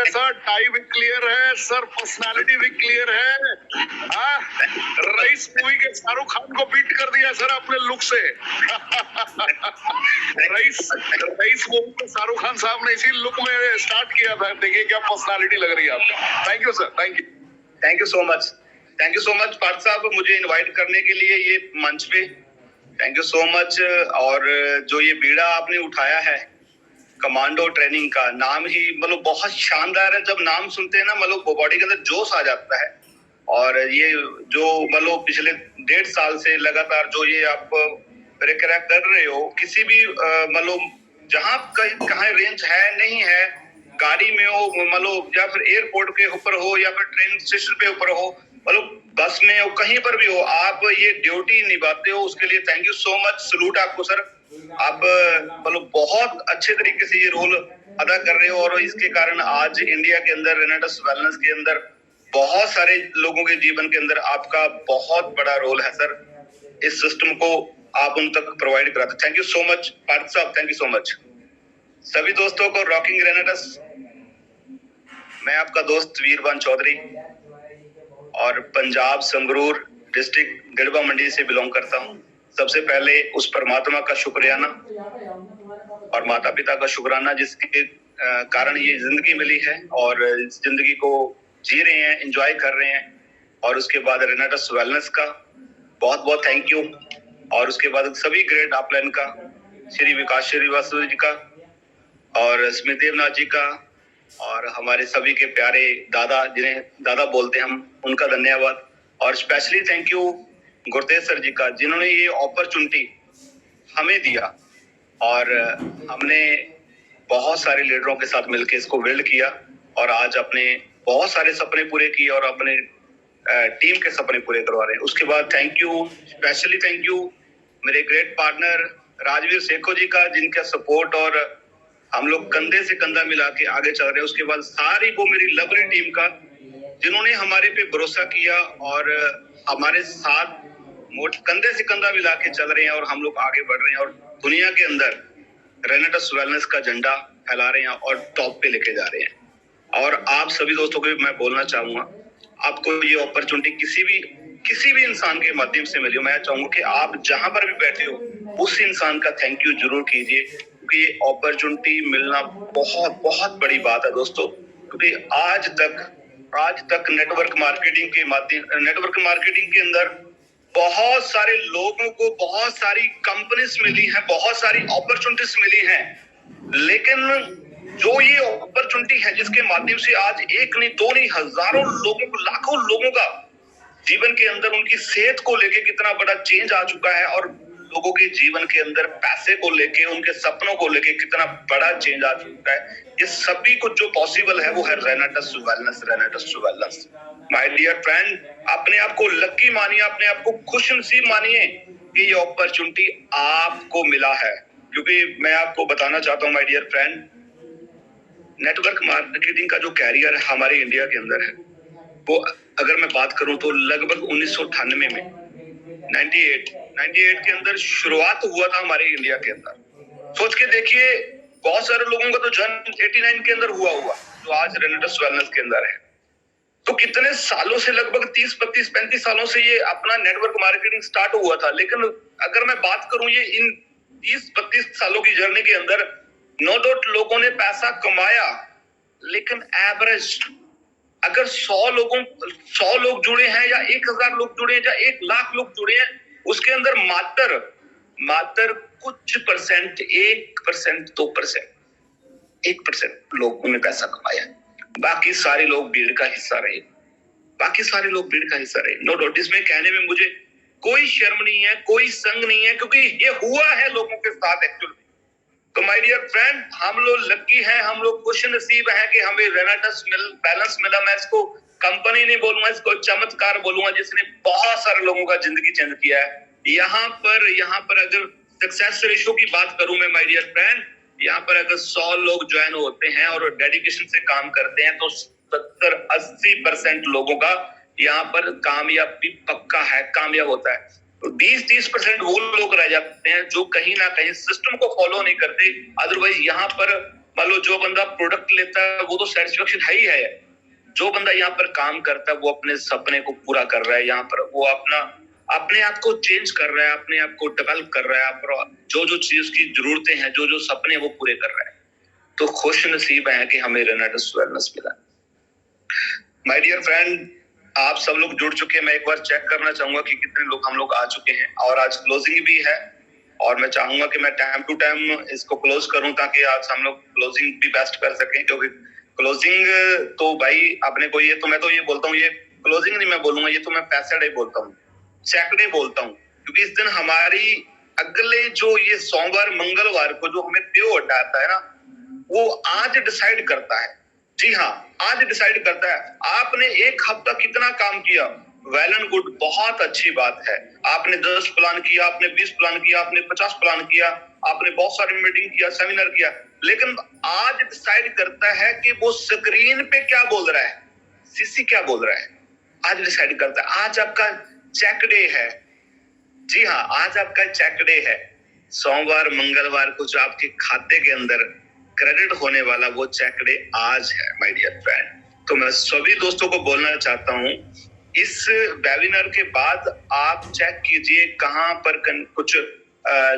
Sir, tie भी clear है sir, personality भी क्लियर है। रईस मूवी के शाहरुख खान को बीट कर दिया सर अपने लुक से। रईस मूवी को शाहरुख खान साहब ने इसी लुक में स्टार्ट किया था। देखिए क्या पर्सनालिटी लग रही है आपको। Thank you sir, thank you so much Parth साहब, मुझे इनवाइट करने के लिए ये मंच पे। Thank you so much. और जो ये बीड़ा आपने उठाया है कमांडो ट्रेनिंग का, नाम ही मतलब बहुत शानदार है। जब नाम सुनते हैं ना मतलब बॉडी के अंदर जोश आ जाता है। और ये जो मतलब पिछले 1.5 साल से लगातार जो ये आप ब्रेकरा कर रहे हो, किसी भी मतलब जहां कहीं रेंज है नहीं है, गाड़ी में हो मतलब या फिर एयरपोर्ट के ऊपर हो या फिर ट्रेन स्टेशन पे ऊपर हो, मतलब बस में हो, कहीं पर भी हो, आप ये ड्यूटी निभाते हो, उसके लिए thank you so much. Salute आपको सर। आप मतलब बहुत अच्छे तरीके से ये रोल अदा कर रहे हो और इसके कारण आज इंडिया के अंदर रेनेटस वेलनेस के अंदर बहुत सारे लोगों के जीवन के अंदर आपका बहुत बड़ा रोल है सर। इस सिस्टम को आप उन तक प्रोवाइड कराते। Thank you so much Parth साहब, थैंक यू सो मच। सभी दोस्तों को रॉकिंग रेनेटस, मैं आपका दोस्त वीरबान चौधरी और पंजाब संगरूर डिस्ट्रिक्ट गढ़वा मंडी से बिलोंग करता हूँ। सबसे पहले उस परमात्मा का शुक्रियाना और माता पिता का शुक्राना जिसके कारण ये जिंदगी मिली है और इस जिंदगी को जी रहे हैं, एंजॉय कर रहे हैं। और उसके बाद रेनेटस वेलनेस का बहुत बहुत थैंक यू। और उसके बाद सभी ग्रेट अपलाइन का, श्री विकास श्रीवास्तव जी का और स्मित देवनाथ जी का और हमारे सभी के प्यारे दादा, जिन्हें दादा बोलते हैं हम, उनका धन्यवाद। और specially thank you Gurtej sir ji का, जिन्होंने ये अपॉर्चुनिटी हमें दिया और हमने बहुत सारे लीडरों के साथ मिलकर इसको बिल्ड किया और आज अपने बहुत सारे सपने पूरे किए और अपने टीम के सपने पूरे करवा रहे हैं। उसके बाद thank you, specially thank you मेरे ग्रेट पार्टनर राजवीर सेखो जी का, जिनका सपोर्ट और हम लोग कंधे से कंधा मिला के आगे चल रहे हैं। उसके बाद सारी वो मेरी लवली टीम का, जिन्होंने हमारे पे भरोसा किया और हमारे साथ कंधे से कंधा मिला के चल रहे हैं और हम लोग आगे बढ़ रहे हैं और दुनिया के अंदर रेनेटस वेलनेस का झंडा फैला रहे हैं और टॉप पे लेके जा रहे हैं। और आप सभी दोस्तों को भी मैं बोलना चाहूंगा, आपको ये अपॉर्चुनिटी किसी भी इंसान के माध्यम से मिली हो, मैं चाहूंगा कि आप जहां पर भी बैठे हो उस इंसान का थैंक यू जरूर कीजिए, क्योंकि ये अपॉर्चुनिटी मिलना बहुत बहुत बड़ी बात है दोस्तों। क्योंकि आज तक नेटवर्क मार्केटिंग के अंदर बहुत सारे लोगों को बहुत सारी कंपनीज मिली है, बहुत सारी अपॉर्चुनिटीज मिली हैं, लेकिन जो ये अपॉर्चुनिटी है जिसके माध्यम से आज एक नहीं दो नहीं हजारों लोगों को, लाखों लोगों का जीवन के अंदर उनकी सेहत को लेके कितना बड़ा चेंज आ चुका है और लोगों के जीवन के अंदर पैसे को लेके, उनके सपनों को लेके कितना बड़ा चेंज आ चुका है। ये सभी कुछ जो पॉसिबल है वो है Renatus wellness. My dear friend, अपने आप को लकी मानिए, अपने आप को खुशनसीब मानिए कि ये अपॉर्चुनिटी आपको मिला है। क्योंकि मैं आपको बताना चाहता हूँ my dear friend, network marketing का जो कैरियर हमारे इंडिया के अंदर है, वो अगर मैं बात करूं तो लगभग 1998 में 98 के अंदर शुरुआत हुआ था हमारे इंडिया के अंदर। सोच के देखिए, बहुत सारे लोगों का तो जन्म 89 के अंदर हुआ जो आज रेनेटस वेलनेस के अंदर है। तो कितने सालों से, लगभग 30, 32, 35 सालों से ये अपना नेटवर्क मार्केटिंग स्टार्ट हुआ था। लेकिन अगर मैं बात करूं ये इन 30-32 सालों की जर्नी के अंदर नो डाउट लोगों ने पैसा कमाया, लेकिन एवरेज अगर 100 लोग जुड़े हैं या 1000 लोग जुड़े हैं या 1 लाख लोग जुड़े हैं, उसके अंदर मात्र कुछ परसेंट, 1%, 2%, 1% लोगों ने पैसा कमाया। बाकी सारे लोग भीड़ का हिस्सा रहे। नो डाउट, इसमें कहने में मुझे कोई शर्म नहीं है, कोई संग नहीं है, क्योंकि ये हुआ है लोगों के साथ एक्चुअली। तो माय डियर फ्रेंड, हम लोग लकी हैं, हम लोग खुश नसीब हैं कि हमें रेनेटस बैलेंस मिला। मैं इसको कंपनी नहीं बोलूंगा, इसको चमत्कार बोलूंगा, जिसने बहुत सारे लोगों का जिंदगी चेंज किया है। यहाँ पर अगर सक्सेस रेशो की बात करूं मैं माय डियर फ्रेंड, यहाँ पर अगर 100 लोग ज्वाइन होते हैं और डेडिकेशन से काम करते हैं तो 70-80% लोगों का यहाँ पर कामयाबी पक्का है, कामयाब होता है। 20-30% वो लोग रह जाते हैं जो कहीं ना कहीं सिस्टम को फॉलो नहीं करते। अदरवाइज यहाँ पर मान लो जो बंदा प्रोडक्ट लेता है वो तो सेटिस्फेक्शन है ही है। जो बंदा यहाँ पर काम करता है वो अपने सपने को पूरा कर रहा है, यहाँ पर वो अपने आप को चेंज कर रहा है, अपने आप को डेवलप कर रहा है, जो जो चीज की जरूरतें हैं, जो जो सपने वो पूरे कर रहा है। तो खुश नसीब है कि हमें रेनेडिस वेलनेस मिला। माय डियर फ्रेंड, आप सब लोग जुड़ चुके हैं। मैं एक बार चेक करना चाहूंगा कि कितने लोग हम लोग आ चुके हैं, और आज क्लोजिंग भी है, और मैं चाहूंगा कि मैं टाइम टू टाइम इसको क्लोज करूं ताकि आज हम लोग क्लोजिंग भी बेस्ट कर सकें। क्योंकि क्लोजिंग तो भाई अपने को ये तो मैं तो ये बोलता हूँ, ये क्लोजिंग नहीं मैं बोलूंगा, ये तो मैं पैसे डे बोलता हूँ, चेक डे बोलता हूँ। क्योंकि इस दिन हमारी अगले जो ये सोमवार मंगलवार को जो हमें पे हटाता है ना, वो आज डिसाइड करता है। जी हाँ, आज डिसाइड करता है आपने एक हफ्ता कितना काम किया। वेल एंड गुड, बहुत अच्छी बात है। आपने 10 प्लान किया, आपने 20 प्लान किया, आपने 50 प्लान किया, आपने बहुत सारी मीटिंग किया, सेमिनार किया, लेकिन आज डिसाइड करता है कि वो स्क्रीन पे क्या बोल रहा है, सीसी क्या बोल रहा है। आज डिसाइड करता है। आज आपका चेक डे है। जी हाँ, आज आपका चेक डे है। सोमवार मंगलवार को जो आपके खाते के अंदर क्रेडिट होने वाला वो चेक डे आज है माय डियर फ्रेंड। तो मैं सभी दोस्तों को बोलना चाहता हूँ, इस वेबिनार के बाद आप चेक कीजिए कहां पर कुछ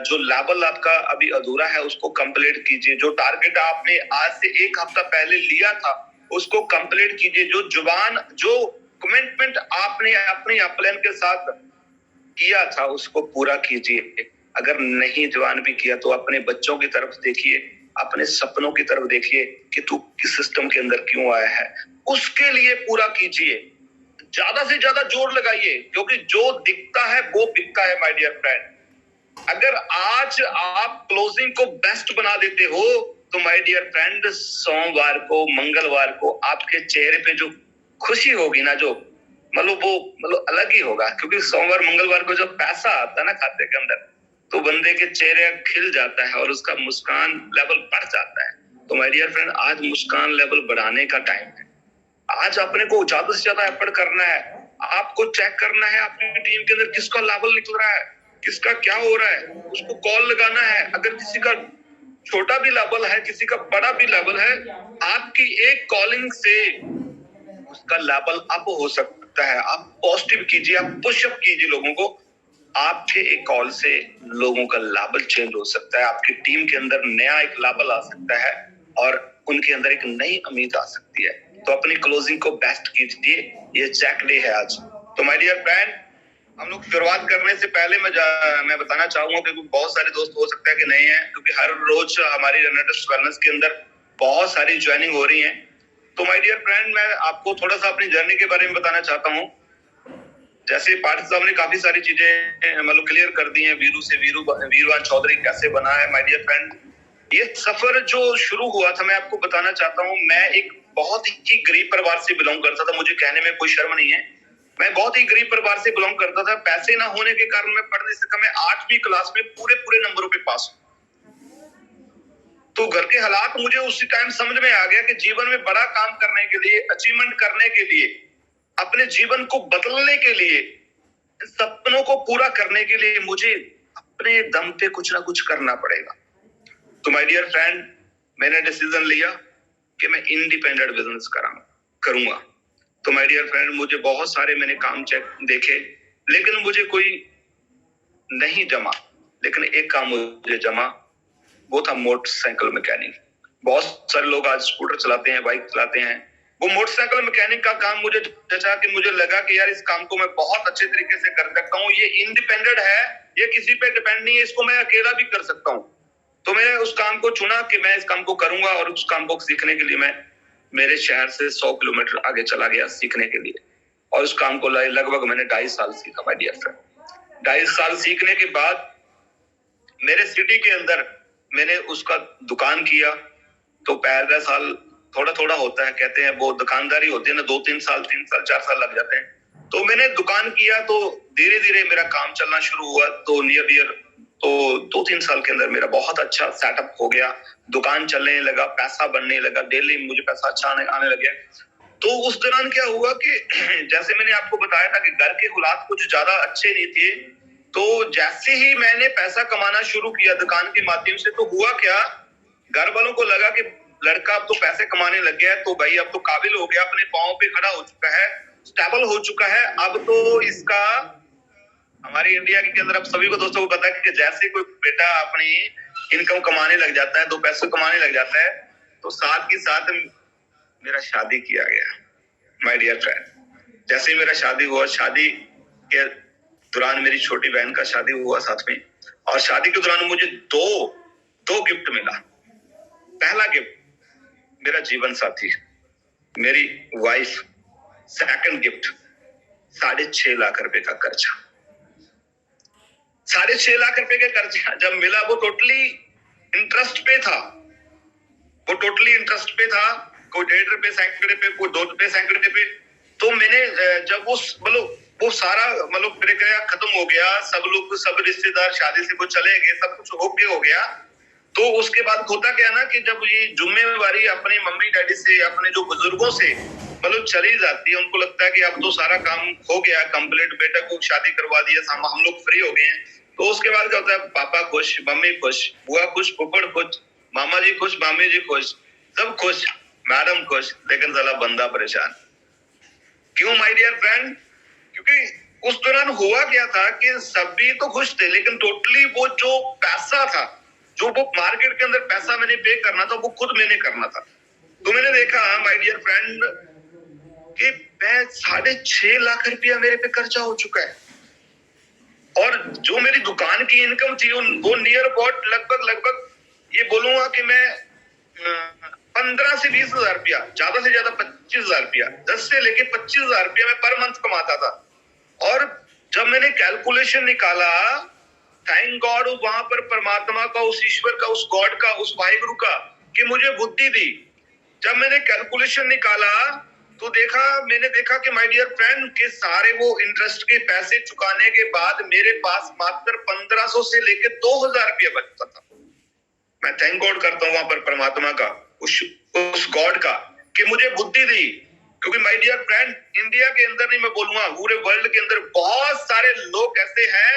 जो लेवल आपका अभी अधूरा है उसको कंप्लीट कीजिए। जो टारगेट आपने आज से एक हफ्ता पहले लिया था उसको कंप्लीट कीजिए। जो कमिटमेंट आपने अपने अपलाइन के साथ किया था उसको पूरा कीजिए। अगर नहीं जवान भी किया तो अपने बच्चों की तरफ देखिए, अपने सपनों की तरफ देखिए कि तू किस सिस्टम के अंदर क्यों आया है, उसके लिए पूरा कीजिए। ज्यादा से ज्यादा जोर लगाइए, क्योंकि जो दिखता है वो बिकता है माय डियर फ्रेंड। अगर आज आप क्लोजिंग को बेस्ट बना देते हो तो माय डियर फ्रेंड, सोमवार को मंगलवार को आपके चेहरे पे जो खुशी होगी ना, जो मतलब अलग ही होगा। क्योंकि सोमवार मंगलवार को जब पैसा आता है ना खाते के अंदर, तो बंदे के चेहरे खिल जाता है और उसका मुस्कान लेवल बढ़ जाता है। तो माय डियर फ्रेंड, आज मुस्कान लेवल बढ़ाने का टाइम है। आज अपने को ज्यादा से ज्यादा एफर्ट करना है। आपको चेक करना है अपनी टीम के अंदर किसका लेवल निकल रहा है, किसका क्या हो रहा है, उसको कॉल लगाना है। अगर किसी का छोटा भी लेवल है, किसी का बड़ा भी लेवल है, आपकी एक कॉलिंग से उसका लेवल अप हो सकता है। आप पॉजिटिव कीजिए, आप पुशअप कीजिए लोगों को। आपके एक कॉल से लोगों का लेवल चेंज हो सकता है, आपकी टीम के अंदर नया एक लेवल आ सकता है और उनके अंदर एक नई उम्मीद आ सकती है। तो अपनी क्लोजिंग को बेस्ट कीजिए। ये चेक डे है आज। तो माय डियर फ्रेंड, हम लोग शुरुआत करने से पहले मैं बताना चाहूंगा कि बहुत सारे दोस्त हो सकता है कि नहीं है, क्योंकि हर रोज हमारी रेनेडिस वेलनेस के अंदर बहुत सारी ज्वाइनिंग हो रही है। तो माय डियर फ्रेंड, मैं आपको थोड़ा सा अपनी जर्नी के बारे में बताना चाहता हूँ। जैसे पार्थ साहब ने काफी सारी चीजें क्लियर कर दी हैं, वीरवान चौधरी कैसे बना है। माय डियर फ्रेंड, ये सफर जो शुरू हुआ था, मैं आपको बताना चाहता हूँ, मैं एक बहुत ही गरीब परिवार से बिलोंग करता था। मुझे कहने में कोई शर्म नहीं है, मैं बहुत ही गरीब परिवार से बिलोंग करता था। पैसे ना होने के कारण मैं पढ़ नहीं सका। मैं 8वीं क्लास में पूरे नंबरों पे पास। तो घर के हालात मुझे उसी टाइम समझ में आ गया कि जीवन में बड़ा काम करने के लिए, अचीवमेंट करने के लिए, अपने जीवन को बदलने के लिए, सपनों को पूरा करने के लिए मुझे अपने दम पे कुछ ना कुछ करना पड़ेगा। तो माय डियर फ्रेंड, मैंने डिसीजन लिया कि मैं इंडिपेंडेंट बिजनेस करूंगा। तो माय डियर फ्रेंड, मुझे बहुत सारे मैंने काम देखे, लेकिन मुझे कोई नहीं जमा। लेकिन एक काम मुझे जमा, वो था मोटरसाइकिल मैकेनिक। बहुत सारे लोग आज स्कूटर चलाते हैं, बाइक चलाते हैं। वो मोटरसाइकिल मैकेनिक का काम मुझे जचा कि मुझे लगा कि यार इस काम को मैं बहुत अच्छे तरीके से कर सकता हूँ। ये इंडिपेंडेंट है, ये किसी पे डिपेंड नहीं है, इसको मैं अकेला भी कर सकता हूँ। तो मैंने उस काम को चुना कि मैं इस काम को करूंगा, और उस काम को सीखने के लिए मैं मेरे शहर से 100 किलोमीटर आगे चला गया सीखने के लिए। और उस काम को लगभग मैंने 2.5 साल सीखा माय डियर फ्रेंड। 2.5 साल सीखने के बाद मेरे सिटी के अंदर मैंने उसका दुकान किया। तो पहला साल थोड़ा थोड़ा होता है, कहते हैं वो दुकानदारी होती है ना, 2-3 साल 3 साल 4 साल लग जाते हैं। तो मैंने दुकान किया, तो धीरे धीरे मेरा काम चलना शुरू हुआ। तो नियर तो 2-3 साल के अंदर मेरा बहुत अच्छा सेटअप हो गया, दुकान चलने लगा, पैसा बनने लगा, डेली मुझे पैसा अच्छा आने लगे। तो उस दौरान क्या हुआ कि जैसे मैंने आपको बताया था कि घर के हालात कुछ ज्यादा अच्छे नहीं थे। तो जैसे ही मैंने पैसा कमाना शुरू किया दुकान के माध्यम से, तो हुआ क्या, घर वालों को लगा कि लड़का अब तो पैसे कमाने लग गया है, तो भाई अब तो काबिल हो गया, अपने पाँव पे खड़ा हो चुका है, स्टेबल हो चुका है। अब तो इसका हमारी इंडिया के अंदर अब सभी को दोस्तों को पता है कि जैसे कोई बेटा अपनी इनकम कमाने लग जाता है, 2 पैसे कमाने लग जाता है, तो साथ ही साथ मेरा शादी किया गया। माय डियर फ्रेंड, जैसे ही मेरा शादी हुआ, शादी के दौरान मेरी छोटी बहन का शादी हुआ साथ में, और शादी के दौरान मुझे दो गिफ्ट मिला। पहला गिफ्ट मेरा जीवन साथी, मेरी वाइफ। सेकंड गिफ्ट 6.5 लाख रुपए का कर्जा। 6.5 लाख रुपए का कर्जा जब मिला, वो टोटली इंटरेस्ट पे था, वो टोटली इंटरेस्ट पे था। कोई 1.5 रुपए सैकड़े पे, कोई 2 रुपए सैकड़े पे। तो मैंने जब वो सारा प्रक्रिया खत्म हो गया, सब रिश्तेदार शादी से वो चले गए, सब कुछ हो गया, तो उसके बाद होता क्या ना कि जब ये जिम्मेवारी अपने मम्मी डैडी से, अपने जो बुजुर्गों से चली जाती है, उनको लगता है कि अब तो सारा काम हो गया कंप्लीट, बेटा को शादी करवा दिया, हम लोग फ्री हो गए हैं। तो उसके बाद क्या होता है, पापा खुश, मम्मी खुश, बुआ खुश, फुफड़ खुश, मामा जी खुश, मामी जी खुश, सब खुश, मैडम खुश, लेकिन साला बंदा परेशान। क्यों माय डियर फ्रेंड? क्योंकि उस दौरान हुआ क्या था कि सभी तो खुश थे, लेकिन टोटली वो जो पैसा था, जो वो मार्केट के अंदर पैसा मैंने पे करना था, वो खुद मैंने करना था। तो मैंने देखा माय डियर फ्रेंड कि 6.5 लाख रुपया मेरे पे खर्चा हो चुका है, और जो मेरी दुकान की इनकम थी वो नियर अबाउट लगभग ये बोलूंगा कि मैं 15 से 20 हजार रुपया, ज्यादा से ज्यादा 25 हजार रुपया, 10 से लेके 25 हजार रुपया मैं पर मंथ कमाता था। और जब मैंने कैलकुलेशन निकाला, थैंक गॉड वहां पर परमात्मा का, उस ईश्वर का, उस गॉड का, उस वाहिगुरु का, कि मुझे बुद्धि दी। जब मैंने कैलकुलेशन निकाला तो मैंने देखा कि माय डियर फ्रेंड के सारे वो इंटरेस्ट के पैसे चुकाने के बाद मेरे पास मात्र 1500 से लेके 2000 रुपया बचता था। मैं थैंक गॉड करता हूँ वहां पर परमात्मा का, उस गॉड का, कि मुझे बुद्धि दी। क्योंकि माय डियर फ्रेंड, इंडिया के अंदर नहीं, मैं बोलूंगा पूरे वर्ल्ड के अंदर बहुत सारे लोग ऐसे हैं,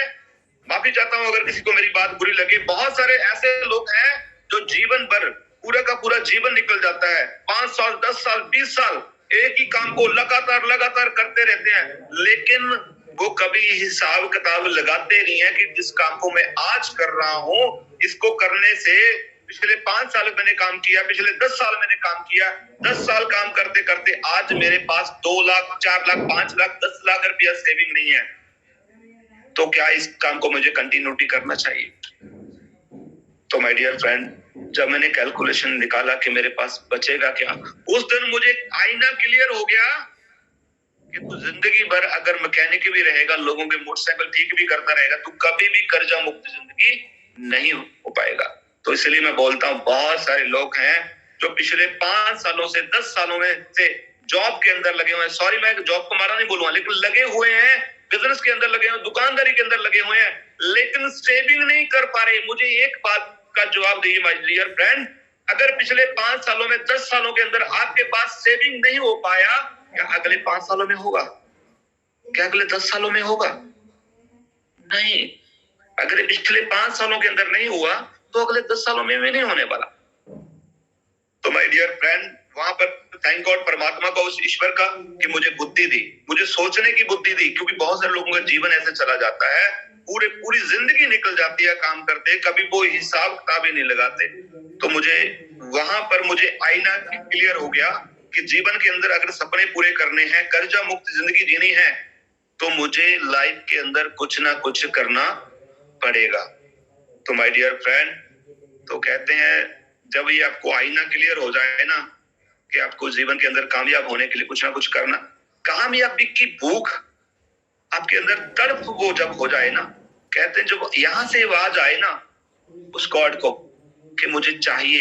माफी चाहता हूं अगर किसी को मेरी बात बुरी लगे, बहुत सारे ऐसे लोग हैं जो जीवन भर, पूरा का पूरा जीवन निकल जाता है, 5 साल, 10 साल, 20 साल एक ही काम को लगातार करते रहते हैं, लेकिन वो कभी हिसाब किताब लगाते नहीं है कि जिस काम को मैं आज कर रहा हूं, इसको करने से पिछले 5 साल मैंने काम किया, पिछले 10 साल मैंने काम किया, 10 साल काम करते करते आज मेरे पास 2 लाख, 4 लाख, 5 लाख, 10 लाख रुपया सेविंग नहीं है। तो क्या इस काम को मुझे कंटिन्यूटी करना चाहिए? तो माय डियर फ्रेंड, जब मैंने कैलकुलेशन निकाला कि मेरे पास बचेगा क्या, उस दिन मुझे आईना क्लियर हो गया कि तू जिंदगी भर अगर मैकेनिक भी रहेगा, लोगों के मोटरसाइकिल ठीक भी करता रहेगा, तू कभी भी कर्जा मुक्त जिंदगी नहीं हो पाएगा। तो इसलिए मैं बोलता हूँ, बहुत सारे लोग हैं जो पिछले 5 सालों से, 10 सालों में से जॉब के अंदर लगे हुए हैं। सॉरी, मैं जॉब को मारा नहीं बोलूंगा, लेकिन लगे हुए हैं, बिजनेस के अंदर लगे हुए, दुकानदारी के अंदर लगे हुए हैं, लेकिन सेविंग नहीं कर पा रहे। मुझे एक बात का जवाब दीजिए माय डियर फ्रेंड, अगर पिछले 5 सालों में, 10 सालों के अंदर आपके पास सेविंग नहीं हो पाया, क्या अगले 5 सालों में होगा? क्या अगले 10 सालों में होगा? नहीं। अगर पिछले 5 सालों के अंदर नहीं हुआ तो अगले 10 सालों में भी नहीं होने वाला। तो माय डियर फ्रेंड, वहां पर थैंक गॉड परमात्मा का, उस ईश्वर का, कि मुझे बुद्धि दी, मुझे सोचने की बुद्धि दी। क्योंकि बहुत सारे लोगों का जीवन ऐसे चला जाता है, पूरी जिंदगी निकल जाती है काम करते, कभी वो हिसाब किताब ही नहीं लगाते। तो वहां पर मुझे आईना क्लियर हो गया कि जीवन के अंदर अगर सपने पूरे करने हैं, कर्जा मुक्त जिंदगी जीनी है, तो मुझे लाइफ के अंदर कुछ ना कुछ करना पड़ेगा। तो माय डियर फ्रेंड, तो कहते हैं जब ये आपको आईना क्लियर हो जाए ना कि आपको जीवन के अंदर कामयाब होने के लिए कुछ ना कुछ करना, कामयाबी की भूख आपके अंदर, तड़प वो जब हो जाए ना, कहते हैं जब यहां से आवाज आए ना उस गॉड को कि मुझे चाहिए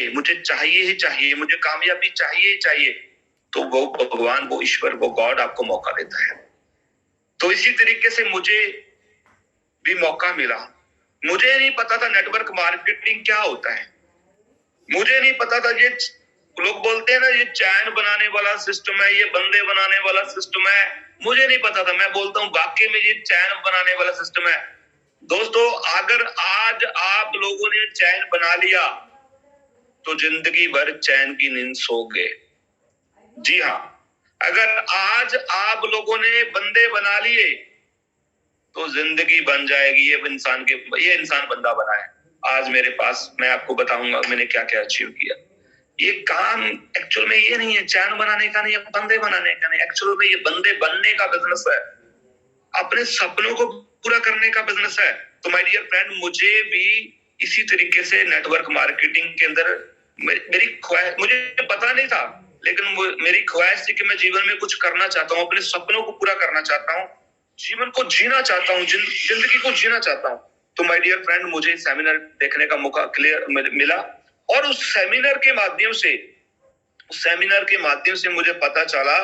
ही चाहिए, मुझे कामयाबी चाहिए ही चाहिए, तो वो भगवान, वो ईश्वर, वो गॉड आपको मौका देता है। तो इसी तरीके से मुझे भी मौका मिला। मुझे नहीं पता था नेटवर्क मार्केटिंग क्या होता है, मुझे नहीं पता था ये लोग बोलते हैं ना ये चैन बनाने वाला सिस्टम है, ये बंदे बनाने वाला सिस्टम है, मुझे नहीं पता था। मैं बोलता हूँ वाकई में ये चैन बनाने वाला सिस्टम है। दोस्तों, अगर आज आप लोगों ने चैन बना लिया, तो जिंदगी भर चैन की नींद सोओगे। जी हाँ, अगर आज आप लोगों ने बंदे बना लिए तो जिंदगी बन जाएगी। ये इंसान बंदा बना है। आज मेरे पास, मैं आपको बताऊंगा मैंने क्या क्या अचीव किया। ये काम एक्चुअल में ये नहीं है चैन बनाने का, नहीं है बंदे बनाने का, नहीं, एक्चुअल में ये बंदे बनने का बिजनेस है, अपने सपनों को पूरा करने का बिजनेस है। तो माय डियर फ्रेंड, मुझे भी इसी तरीके से नेटवर्क मार्केटिंग के अंदर मेरी ख्वाहिश, मुझे पता नहीं था, लेकिन मेरी ख्वाहिश थी कि मैं जीवन में कुछ करना चाहता हूँ, अपने सपनों को पूरा करना चाहता हूँ, जीवन को जीना चाहता हूँ, जिंदगी को जीना चाहता हूँ। तो माय डियर फ्रेंड, मुझे सेमिनार देखने का मौका क्लियर मिला, और उस सेमिनार के माध्यम से मुझे पता चला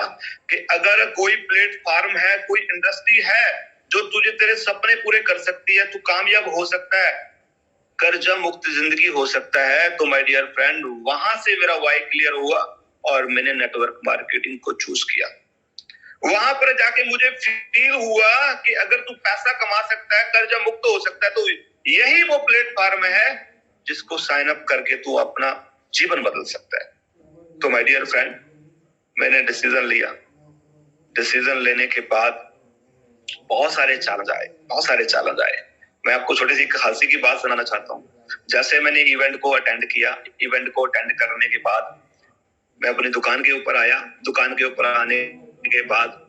कि अगर कोई प्लेटफॉर्म है, कोई इंडस्ट्री है जो तुझे तेरे सपने पूरे कर सकती है, तू कामयाब हो सकता है, कर्जा मुक्त जिंदगी हो सकता है, तो माय डियर फ्रेंड वहां से मेरा वाई क्लियर हुआ और मैंने नेटवर्क मार्केटिंग को चूज किया। वहां पर जाके मुझे फील हुआ कि अगर तू पैसा कमा सकता है, कर्जा मुक्त हो सकता है, तो यही वो प्लेटफॉर्म है जिसको साइन अप करके तू अपना जीवन बदल सकता है। तो माय डियर फ्रेंड, मैंने डिसीजन लिया। डिसीजन लेने के बाद बहुत सारे चैलेंज आए। मैं आपको छोटी सी हंसी की बात सुनाना चाहता हूँ। जैसे मैंने इवेंट को अटेंड किया, इवेंट को अटेंड करने के बाद मैं अपनी दुकान के ऊपर आया। दुकान के ऊपर आने के बाद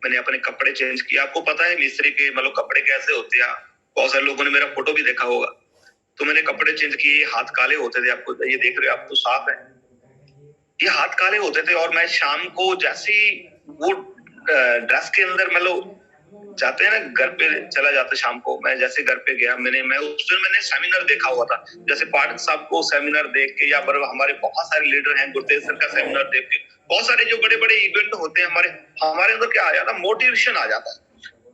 मैंने अपने कपड़े चेंज किया। आपको पता है मिस्त्री के मतलब कपड़े कैसे होते हैं, बहुत सारे लोगों ने मेरा फोटो भी देखा होगा। तो मैंने कपड़े चेंज किए, हाथ काले होते थे, आपको ये देख रहे हो आप, तो साफ है, ये हाथ काले होते थे। और मैं शाम को जैसे ही वो ड्रेस के अंदर मतलब जाते हैं ना, घर पे चला जाता शाम को, मैं जैसे घर पे गया, मैं उस दिन मैंने सेमिनार देखा हुआ था। जैसे पाठक साहब को सेमिनार देख के, या हमारे बहुत सारे लीडर हैं, गुरतेज सर का सेमिनार देख के, बहुत सारे जो बड़े बड़े इवेंट होते हैं हमारे अंदर क्या आ जाता, मोटिवेशन आ जाता है।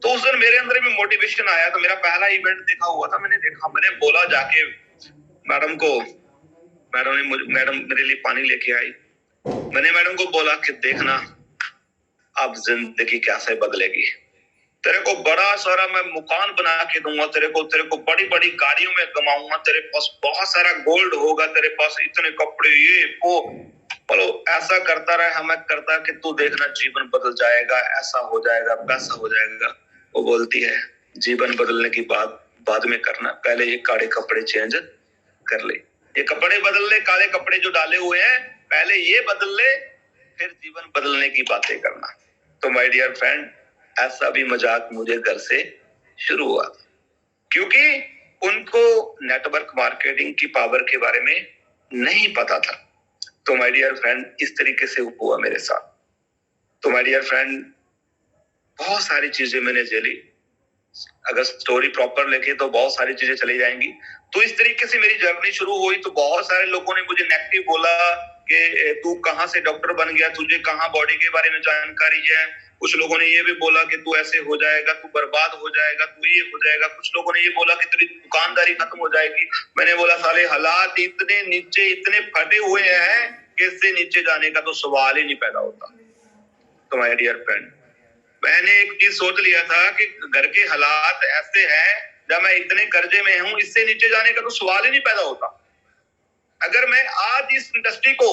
तो उस दिन मेरे अंदर भी मोटिवेशन आया। तो मेरा पहला इवेंट देखा हुआ था, मैंने बोला जाके मैडम को, मैडम मेरे लिए पानी लेके आई। मैंने मैडम को बोला कि देखना अब जिंदगी कैसे बदलेगी, तेरे को बड़ा सारा मैं मकान बना के दूंगा, तेरे को बड़ी बड़ी गाड़ियों में घुमाऊंगा, तेरे पास बहुत सारा गोल्ड होगा, तेरे पास इतने कपड़े, ये वो, बोलो ऐसा करता रहे, हमें करता कि तू देखना जीवन बदल जाएगा, ऐसा हो जाएगा, वैसा हो जाएगा। वो बोलती है जीवन बदलने की बात बाद में करना, पहले ये काले कपड़े चेंज कर ले, ये कपड़े बदल ले, काले कपड़े जो डाले हुए हैं पहले ये बदल ले, फिर जीवन बदलने की बातें करना। तो माय डियर फ्रेंड, ऐसा भी मजाक मुझे घर से शुरू हुआ, क्योंकि उनको नेटवर्क मार्केटिंग की पावर के बारे में नहीं पता था। तो माय डियर फ्रेंड, इस तरीके से हुआ मेरे साथ। तो माय डियर फ्रेंड, बहुत सारी चीजें मैंने झेली। अगर स्टोरी प्रॉपर लिखे तो बहुत सारी चीजें चली जाएंगी। तो इस तरीके से मेरी जर्नी शुरू हुई। तो बहुत सारे लोगों ने मुझे नेगेटिव बोला कि तू कहां से डॉक्टर बन गया, तुझे कहां बॉडी के बारे में जानकारी है। कुछ लोगों ने ये भी बोला कि तू ऐसे हो जाएगा, तू बर्बाद हो जाएगा, तू ये हो जाएगा। कुछ लोगों ने ये बोला कि तेरी दुकानदारी खत्म हो जाएगी। मैंने बोला साले हालात इतने नीचे, इतने फटे हुए हैं कि इससे नीचे जाने का तो सवाल ही नहीं पैदा होता। तो माय डियर फ्रेंड, मैंने एक चीज सोच लिया था कि घर के हालात ऐसे हैं, जब मैं इतने कर्जे में हूं, इससे नीचे जाने का तो सवाल ही नहीं पैदा होता। अगर मैं आज इस इंडस्ट्री को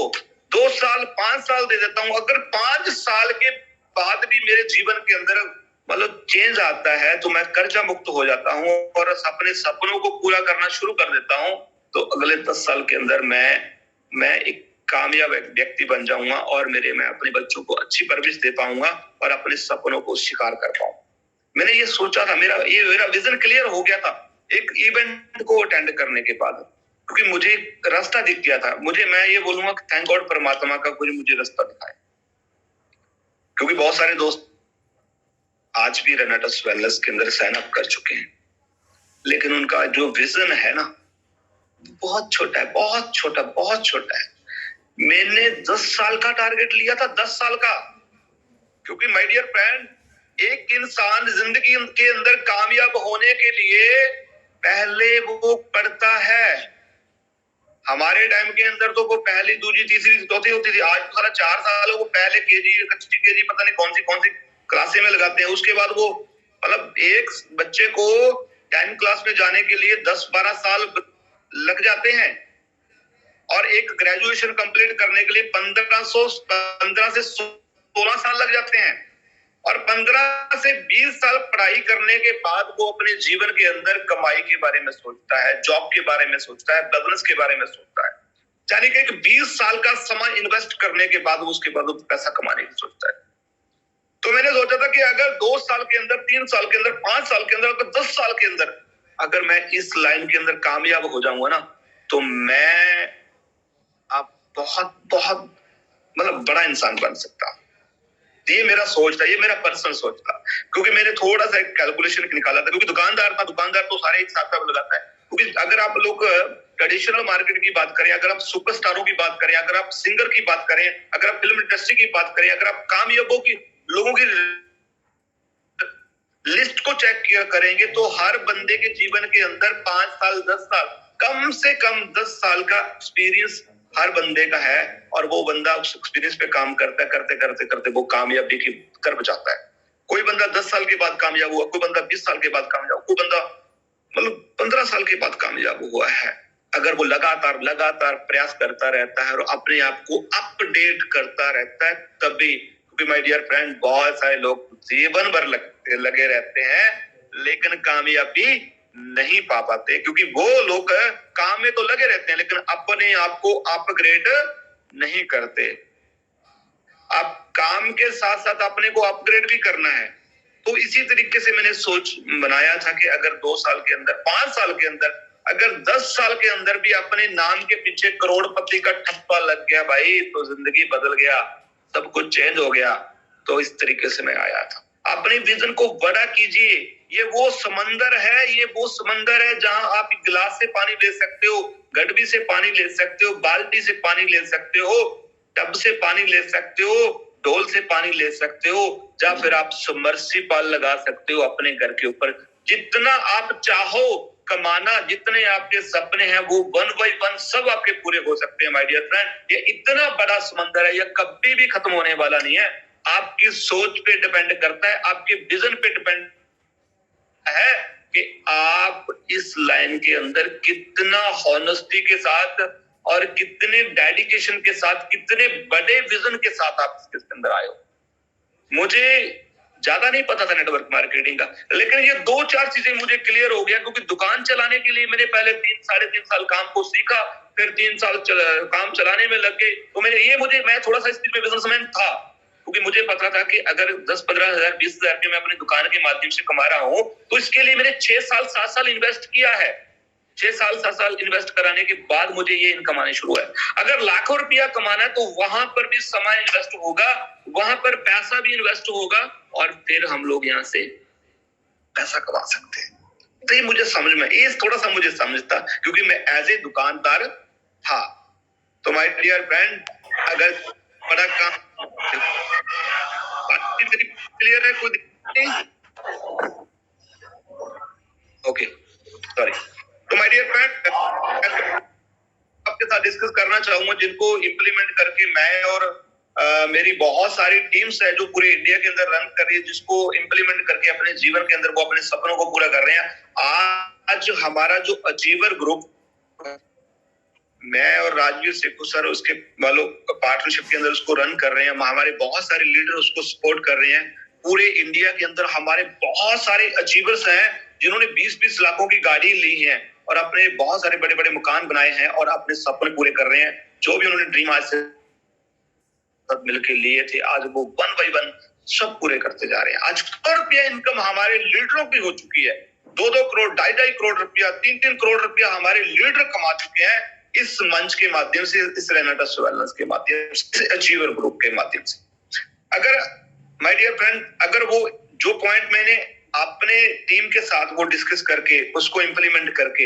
2 साल 5 साल दे देता हूं, अगर 5 साल के बाद भी मेरे जीवन के अंदर मतलब चेंज आता है, तो मैं कर्जा मुक्त हो जाता हूं और अपने सपनों को पूरा करना शुरू कर देता हूं, तो अगले 10 साल के अंदर मैं एक कामयाब व्यक्ति बन जाऊंगा और मैं अपने बच्चों को अच्छी परवरिश दे पाऊंगा और अपने सपनों को शिकार कर पाऊंगा। मैंने ये सोचा था, मेरा विजन क्लियर हो गया था एक इवेंट को अटेंड करने के बाद, क्योंकि मुझे एक रास्ता दिख गया था। मैं ये बोलूंगा कि थैंक गॉड परमात्मा का कोई मुझे रास्ता दिखाया, क्योंकि बहुत सारे दोस्त आज भी रेनेटस वेलनेस के अंदर साइन अप कर चुके हैं, लेकिन उनका जो विजन है ना, बहुत छोटा है, बहुत छोटा है। मैंने 10 साल का टारगेट लिया था, 10 साल का, क्योंकि माय डियर फ्रेंड, एक इंसान जिंदगी के अंदर कामयाब होने के लिए पहले वो पढ़ता है। हमारे टाइम के अंदर तो वो पहली, दूसरी, तीसरी, चौथी होती थी। आज तो 4 सालों को पहले केजी, कच्ची केजी, पता नहीं कौन सी क्लासें में लगाते हैं। उसके बाद वो मतलब एक बच्चे को 10 क्लास में जाने के लिए 10-12 साल लग जाते हैं। और एक ग्रेजुएशन कंप्लीट करने के लिए 15 से 16 साल लग जाते हैं, और 15 से 20 साल पढ़ाई करने के बाद वो अपने जीवन के अंदर कमाई के बारे में सोचता है, जॉब के बारे में सोचता है, बिजनेस के बारे में सोचता है। यानी कि 20 साल का समय इन्वेस्ट करने के बाद उसके बाद वो पैसा कमाने की सोचता है। तो मैंने सोचा था कि अगर 2 साल के अंदर, 3 साल के अंदर, 5 साल के अंदर, तो 10 साल के अंदर अगर मैं इस लाइन के अंदर कामयाब हो जाऊंगा ना, तो मैं आप बहुत बहुत मतलब बड़ा इंसान बन सकता। ये मेरा सोच था, ये मेरा पर्सनल सोच था, क्योंकि मैंने थोड़ा सा एक कैलकुलेशन निकाला था, क्योंकि दुकानदार तो सारे एक साथ लगाता है। क्योंकि अगर आप लोग ट्रेडिशनल मार्केट की बात करें, अगर आप सुपरस्टारों की बात करें, अगर आप सिंगर की बात करें, अगर आप फिल्म इंडस्ट्री की बात करें, अगर आप कामयाबों की लोगों की लिस्ट को चेक किया करेंगे, तो हर बंदे के जीवन के अंदर 5 साल 10 साल, कम से कम 10 साल का एक्सपीरियंस हर बंदे का है, और वो बंदा उस एक्सपीरियंस पे काम करते करते वो कामयाबी की तरफ जाता है। कोई बंदा 10 साल के बाद कामयाब हुआ, कोई बंदा 20 साल के बाद कामयाब, कोई बंदा मतलब 15 साल के बाद कामयाब हुआ है। अगर वो लगातार प्रयास करता रहता है और अपने आप को अपडेट करता रहता है, तभी। क्योंकि माय डियर फ्रेंड, बहुत सारे लोग जीवन भर लगे रहते हैं, लेकिन कामयाबी नहीं पा पाते, क्योंकि वो लोग काम में तो लगे रहते हैं, लेकिन अपने आप को अपग्रेड नहीं करते। आप काम के साथ साथ अपने को अपग्रेड भी करना है। तो इसी तरीके से मैंने सोच बनाया था कि अगर 2 साल के अंदर, 5 साल के अंदर, अगर 10 साल के अंदर भी अपने नाम के पीछे करोड़पति का ठप्पा लग गया भाई, तो जिंदगी बदल गया, सब कुछ चेंज हो गया। तो इस तरीके से मैं आया था। अपने विजन को बड़ा कीजिए। ये वो समंदर है जहां आप गिलास से पानी ले सकते हो, गडबी से पानी ले सकते हो, बाल्टी से पानी ले सकते हो, टब से पानी ले सकते हो, डोल से पानी ले सकते हो, या फिर आप सबमर्सिबल लगा सकते हो अपने घर के ऊपर। जितना आप चाहो कमाना, जितने आपके सपने हैं, वो 1 by 1 सब आपके पूरे हो सकते हैं माय डियर फ्रेंड। ये इतना बड़ा समंदर है, ये कभी भी खत्म होने वाला नहीं है। आपकी सोच पे डिपेंड करता है, आपके विजन पे डिपेंड है कि आप इस लाइन के अंदर कितना हॉनेस्टी के साथ और कितने डेडिकेशन के साथ, कितने बड़े विजन के साथ आप इसके अंदर आए हो। मुझे ज्यादा नहीं पता था नेटवर्क मार्केटिंग का, लेकिन ये 2-4 चीजें मुझे क्लियर हो गया, क्योंकि दुकान चलाने के लिए मैंने पहले 3-3.5 साल काम को सीखा, फिर 3 साल काम चलाने में लग गए। तो मैं थोड़ा सा इस चीज में बिजनेसमैन था, क्योंकि मुझे पता था कि अगर 10-15 हजार 20 हजार के मैं अपनी दुकान के माध्यम से कमा रहा हूं, तो इसके लिए मैंने 6 साल 7 साल इन्वेस्ट किया है। 6 साल 7 साल इन्वेस्ट कराने के बाद मुझे ये इनकम आने शुरू है। अगर लाखों रुपया कमाना है, तो वहां पर भी समय इन्वेस्ट होगा, वहां पर पैसा भी इन्वेस्ट होगा, और फिर हम लोग यहाँ से पैसा कमा सकते हैं। तो ये मुझे समझ में, ये थोड़ा सा मुझे समझता, क्योंकि मैं एज ए दुकानदार था। तो माय डियर फ्रेंड, अगर बड़ा काम क्लियर है, कोई नहीं? Okay, sorry. तो माय डियर फ्रेंड, आपके साथ डिस्कस करना चाहूंगा, जिनको इम्प्लीमेंट करके मैं और मेरी बहुत सारी टीम्स है जो पूरे इंडिया के अंदर रन कर रही है, जिसको इम्प्लीमेंट करके अपने जीवन के अंदर वो अपने सपनों को पूरा कर रहे हैं। आज हमारा जो अचीवर ग्रुप, मैं और राजवीर सेखू सर उसके वालों पार्टनरशिप के अंदर उसको रन कर रहे हैं। हमारे बहुत सारे लीडर उसको सपोर्ट कर रहे हैं। पूरे इंडिया के अंदर हमारे बहुत सारे अचीवर्स हैं जिन्होंने 20-20 लाखों की गाड़ी ली है और अपने बहुत सारे बड़े बड़े मकान बनाए हैं और अपने सपने पूरे कर रहे हैं। जो भी उन्होंने ड्रीम आज से मिलकर लिए थे, आज वो 1 by 1 सब पूरे करते जा रहे हैं। आज करोड़ रुपया इनकम हमारे लीडरों की हो चुकी है। 2-2 करोड़, 2.5 करोड़ रुपया, 3-3 करोड़ रुपया हमारे लीडर कमा चुके हैं इस मंच के माध्यम से, इस रेनेसां वेलनेस के माध्यम से, अचीवर ग्रुप के माध्यम से। अगर माय डियर फ्रेंड, अगर वो जो पॉइंट मैंने अपने टीम के साथ वो डिस्कस करके उसको इंप्लीमेंट करके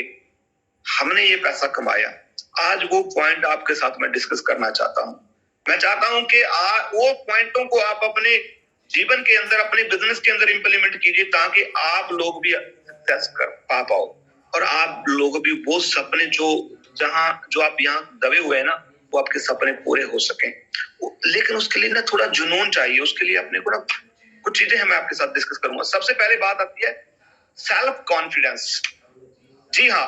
हमने ये पैसा कमाया, आज वो पॉइंट आपके साथ मैं डिस्कस करना चाहता हूं। मैं चाहता हूं कि वो पॉइंटों को आप अपने जीवन के अंदर, अपने बिजनेस के अंदर इंप्लीमेंट कीजिए, ताकि आप लोग भी सक्सेस कर पा पाओ और आप लोग भी वो सपने जो आप यहाँ दबे हुए हैं ना, वो आपके सपने पूरे हो सके। लेकिन उसके लिए ना थोड़ा जुनून चाहिए। उसके लिए अपने को ना कुछ चीजें मैं आपके साथ डिस्कस करूंगा। सबसे पहले बात आती है सेल्फ कॉन्फिडेंस। जी हाँ,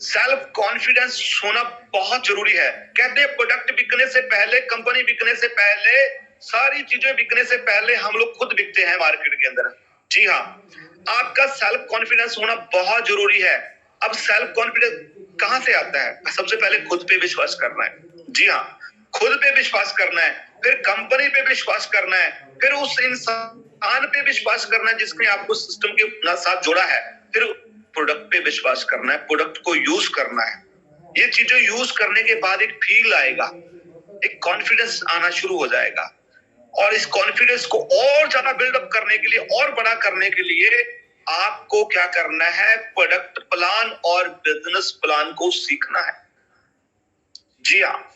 सेल्फ कॉन्फिडेंस होना बहुत जरूरी है। कहते हैं प्रोडक्ट बिकने से पहले, कंपनी बिकने से पहले, सारी चीजें बिकने से पहले हम लोग खुद बिकते हैं मार्केट के अंदर। जी हाँ, आपका सेल्फ कॉन्फिडेंस होना बहुत जरूरी है। अब सेल्फ कॉन्फिडेंस कहां से आता है? सबसे पहले खुद पे विश्वास करना है। जी हाँ, खुद पे विश्वास करना है, फिर कंपनी पे विश्वास करना है, फिर उस इंसान पे विश्वास करना है जिसने आपको सिस्टम के साथ जोड़ा है, फिर प्रोडक्ट पे विश्वास करना है, प्रोडक्ट को यूज करना है। ये चीजें यूज करने के बाद एक फील आएगा, एक कॉन्फिडेंस आना शुरू हो जाएगा। और इस कॉन्फिडेंस को और ज्यादा बिल्डअप करने के लिए, और बड़ा करने के लिए आपको क्या करना है? प्रोडक्ट प्लान और बिजनेस प्लान को सीखना है। जी हाँ,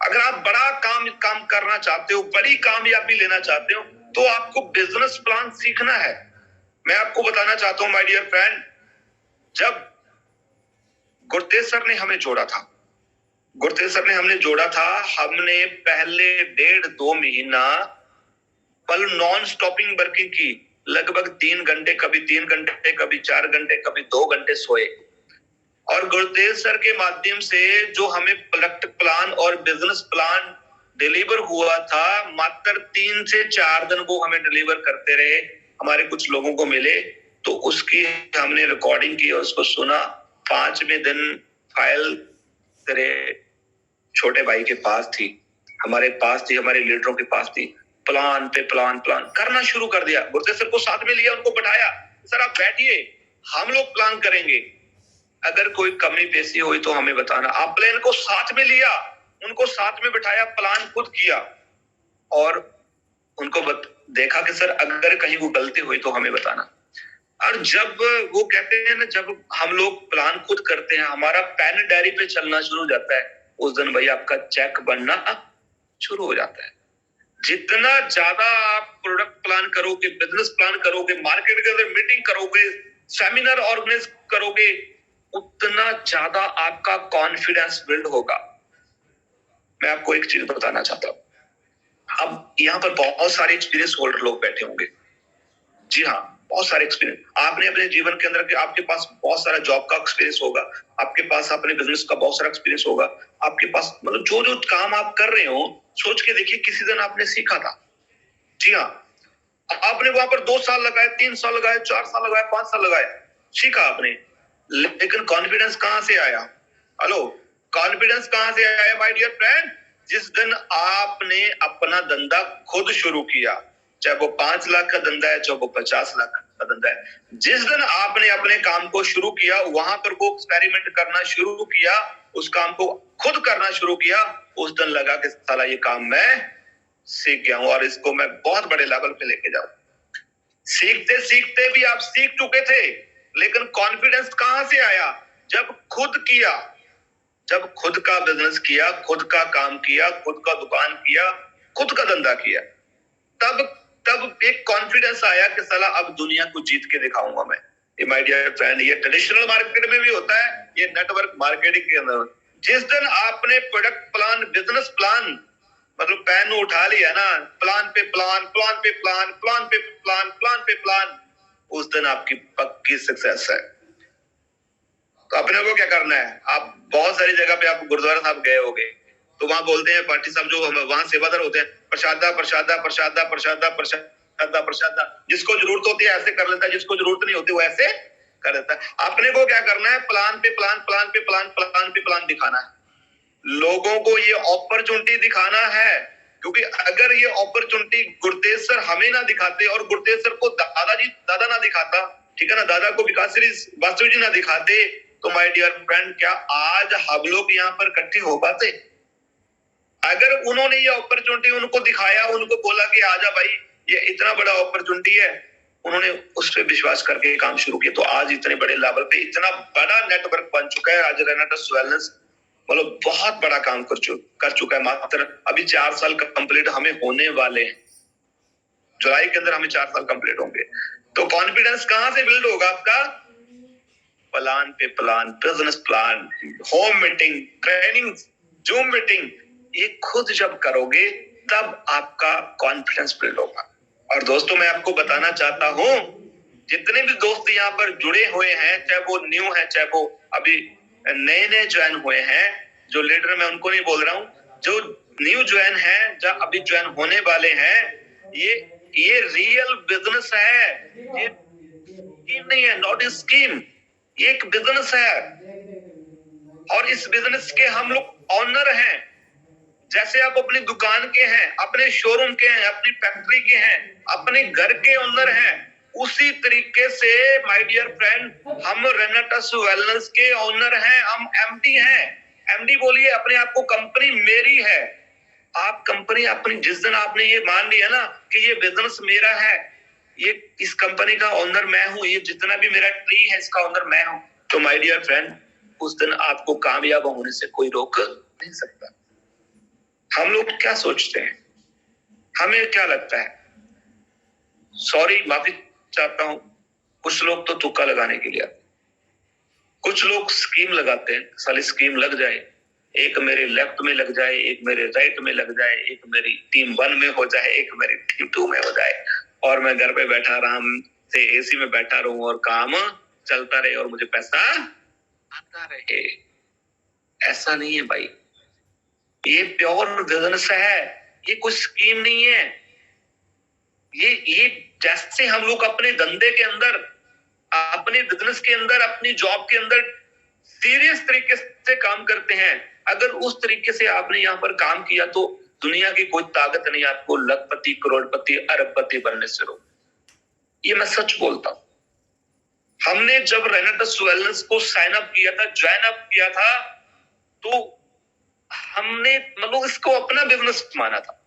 अगर आप बड़ा काम करना चाहते हो, बड़ी कामयाबी लेना चाहते हो, तो आपको बिजनेस प्लान सीखना है। मैं आपको बताना चाहता हूं माय डियर फ्रेंड, जब गुरतेज सर ने हमें जोड़ा था, हमने पहले 1.5-2 महीना नॉन स्टॉपिंग वर्किंग की, लगभग 3 घंटे, कभी 3 घंटे, कभी 4 घंटे, कभी 2 घंटे सोए। और गुरतेज सर के माध्यम से जो हमें प्रोडक्ट प्लान और बिजनेस प्लान डिलीवर हुआ था, मात्र 3 से 4 दिन वो हमें डिलीवर करते रहे। हमारे कुछ लोगों को मिले तो उसकी हमने रिकॉर्डिंग की और उसको सुना। 5वें दिन फाइल तेरे छोटे भाई के पास थी, हमारे पास थी, हमारे लीडरों के पास थी। प्लान पे प्लान करना शुरू कर दिया। गुरतेज सर को साथ में लिया, उनको बैठाया, सर आप बैठिए, हम लोग प्लान करेंगे, अगर कोई कमी पेशी हुई तो हमें बताना। आप प्लान को साथ में लिया, उनको साथ में बिठाया, प्लान खुद किया और उनको देखा कि सर अगर कहीं वो गलती हुई तो हमें बताना। और जब वो कहते हैं ना, जब हम लोग प्लान खुद करते हैं, हमारा पेन डायरी पे चलना शुरू हो जाता है, उस दिन भाई आपका चेक बनना शुरू हो जाता है। जितना ज्यादा आप प्रोडक्ट प्लान करोगे, बिजनेस प्लान करोगे, मार्केट के अंदर मीटिंग करोगे, सेमिनार ऑर्गेनाइज करोगे, उतना ज्यादा आपका कॉन्फिडेंस बिल्ड होगा। मैं आपको एक चीज बताना चाहता हूं, अब यहाँ पर बहुत सारे एक्सपीरियंस होल्डर लोग बैठे होंगे। जी हाँ, बहुत सारे एक्सपीरियंस आपने अपने जीवन के अंदर, आपके पास बहुत सारा जॉब का एक्सपीरियंस होगा, आपके पास अपने बिजनेस का बहुत सारा एक्सपीरियंस होगा, आपके पास मतलब जो जो काम आप कर रहे हो, सोच के देखिए किसी दिन आपने सीखा था। जी हाँ, आपने वहां पर 2 साल लगाए, 3 साल लगाए, 4 साल लगाए, 5 साल लगाए, सीखा आपने, लेकिन कॉन्फिडेंस कहां से आया? हेलो, कॉन्फिडेंस कहां से आया माय डियर फ्रेंड? जिस दिन आपने अपना धंधा खुद शुरू किया, चाहे वो 5 लाख का धंधा है, चाहे वो 50 लाख का धंधा है, जिस दिन आपने अपने काम को शुरू किया, वहां पर वो एक्सपेरिमेंट करना शुरू किया, उस काम को खुद करना शुरू किया, उस दिन लगा कि साला ये काम मैं सीख गया हूं और इसको मैं बहुत बड़े लेवल पे लेके जाऊं। सीखते सीखते भी आप सीख चुके थे, लेकिन कॉन्फिडेंस कहां से आया? जब खुद किया, जब खुद का बिजनेस किया, खुद का काम किया, खुद का दुकान किया, खुद का धंधा किया, तब तब एक कॉन्फिडेंस आया कि साला अब दुनिया को जीत के दिखाऊंगा मैं। ये माय डियर फ्रेंड, ये ट्रेडिशनल मार्केट में भी होता है, ये नेटवर्क मार्केटिंग के अंदर। जिस दिन आपने प्रोडक्ट प्लान, बिजनेस प्लान, मतलब पेन उठा लिया ना, प्लान पे प्लान, प्लान पे प्लान, प्लान पे प्लान, प्लान पे प्लान, उस दिन आपकी पक्की सक्सेस है। तो अपने को क्या करना है? आप बहुत सारी जगह पे, आप गुरुद्वारा साहब गए होंगे, तो वहां बोलते हैं पाठी साहब, जो वहां सेवादार होते हैं, प्रसादा प्रसादा प्रसादा प्रसादा प्रसादा प्रसादा, जिसको जरूरत होती है ऐसे कर लेता है, जिसको जरूरत नहीं होती वो ऐसे कर देता है। अपने को क्या करना है? प्लान पे प्लान, प्लान पे प्लान, प्लान पे प्लान दिखाना है। लोगों को ये अपॉर्चुनिटी दिखाना है, क्योंकि अगर ये अपॉर्चुनिटी गुरतेज सर हमें ना दिखाते और गुरतेज सर को दादा ना दिखाता, ठीक है ना, दादा को विकास वास्तु जी ना दिखाते, तो माय डियर फ्रेंड, क्या आज हम लोग यहाँ पर इकट्ठे हो पाते? अगर उन्होंने ये अपॉर्चुनिटी उनको दिखाया, उनको बोला कि आजा भाई, ये इतना बड़ा अपॉर्चुनिटी है, उन्होंने उस पर विश्वास करके काम शुरू किया, तो आज इतने बड़े लेवल पे इतना बड़ा नेटवर्क बन चुका है। आज रेनेटस वेलनेस मतलब बहुत बड़ा काम कर चुका है। मात्र अभी 4 साल कंप्लीट हमें होने वाले हैं, जुलाई के अंदर हमें 4 साल कंप्लीट होंगे। तो कॉन्फिडेंस कहां से बिल्ड होगा आपका? प्लान पे plan, business plan, home meeting, training, zoom meeting, ये खुद जब करोगे तब आपका कॉन्फिडेंस बिल्ड होगा। और दोस्तों, मैं आपको बताना चाहता हूं, जितने भी दोस्त यहाँ पर जुड़े हुए हैं, चाहे वो न्यू है, चाहे वो अभी नए नए ज्वाइन हुए हैं, जो लीडर मैं उनको नहीं बोल रहा हूँ, जो न्यू ज्वाइन है, जो अभी ज्वाइन होने वाले हैं, ये रियल बिजनेस है, ये स्कीम नहीं है, नॉट ए स्कीम, ये एक बिजनेस है और इस बिजनेस के हम लोग ऑनर हैं। जैसे आप अपनी दुकान के हैं, अपने शोरूम के हैं, अपनी फैक्ट्री के हैं, अपने घर के ओनर हैं, उसी तरीके से माय डियर फ्रेंड हम रेनेटस वेलनेस के ओनर हैं, हम एमडी हैं। एमडी बोलिए अपने आप को, कंपनी मेरी है। आप कंपनी अपनी, जिस दिन आपने ये मान लिया ना कि ये बिजनेस मेरा है, ये इस कंपनी का ओनर मैं हूं, ये जितना भी मेरा ट्री है इसका ओनर मैं हूं, तो माय डियर फ्रेंड उस दिन आपको कामयाब होने से कोई रोक नहीं सकता। हम लोग क्या सोचते हैं, हमें क्या लगता है, सॉरी माफी चाहता हूं, कुछ लोग तो तुक्का लगाने के लिए आते, कुछ लोग स्कीम लगाते हैं, साली स्कीम लग जाए, एक मेरे लेफ्ट में लग जाए, एक मेरे राइट में लग जाए, एक मेरी टीम 1 में हो जाए, एक मेरी टीम 2 में हो जाए, और मैं घर पे बैठा आराम से एसी में बैठा रहूं और काम चलता रहे और मुझे पैसा आता रहे। ऐसा नहीं है भाई, ये प्योर बिजनेस है, ये कुछ स्कीम नहीं है। ये जैसे हम लोग अपने धंधे के अंदर, अपने बिजनेस के अंदर, अपनी जॉब के अंदर सीरियस तरीके से काम करते हैं, अगर उस तरीके से आपने यहाँ पर काम किया तो दुनिया की कोई ताकत नहीं आपको लखपति, करोड़पति, अरबपति बनने से रोक। ये मैं सच बोलता हूं। हमने जब रेनेटस वेलनेस को साइन अप किया था, ज्वाइन अप किया था, तो हमने मतलब इसको अपना बिजनेस माना था।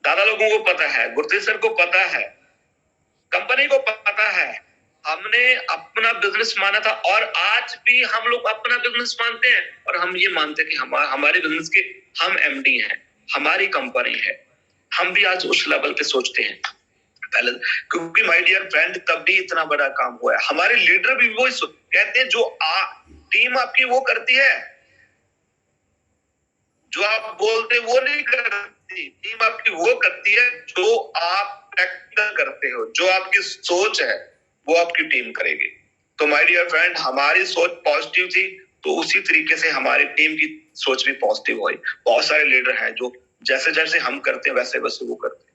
दादा लोगों को पता है, गुरतेज सर को पता है, कंपनी को पता है, हमने अपना बिजनेस माना था और आज भी हम लोग अपना बिजनेस मानते हैं और हम ये मानते हैं कि हमारे बिजनेस के हम एमडी हैं, हमारी कंपनी है। हम भी आज उस लेवल पे सोचते हैं पहले, क्योंकि माय डियर फ्रेंड तब भी इतना बड़ा काम हुआ है। हमारे लीडर भी वो कहते हैं, जो टीम आपकी वो करती है, जो आप बोलते वो नहीं करती, टीम आपकी वो करती है जो आप प्रैक्टिकल करते हो, जो आपकी सोच है वो आपकी टीम करेगी। तो माय डियर फ्रेंड हमारी सोच पॉजिटिव थी, तो उसी तरीके से हमारी टीम की सोच भी पॉजिटिव हुई। बहुत सारे लीडर हैं जो जैसे जैसे हम करते हैं वैसे वैसे वो करते हैं।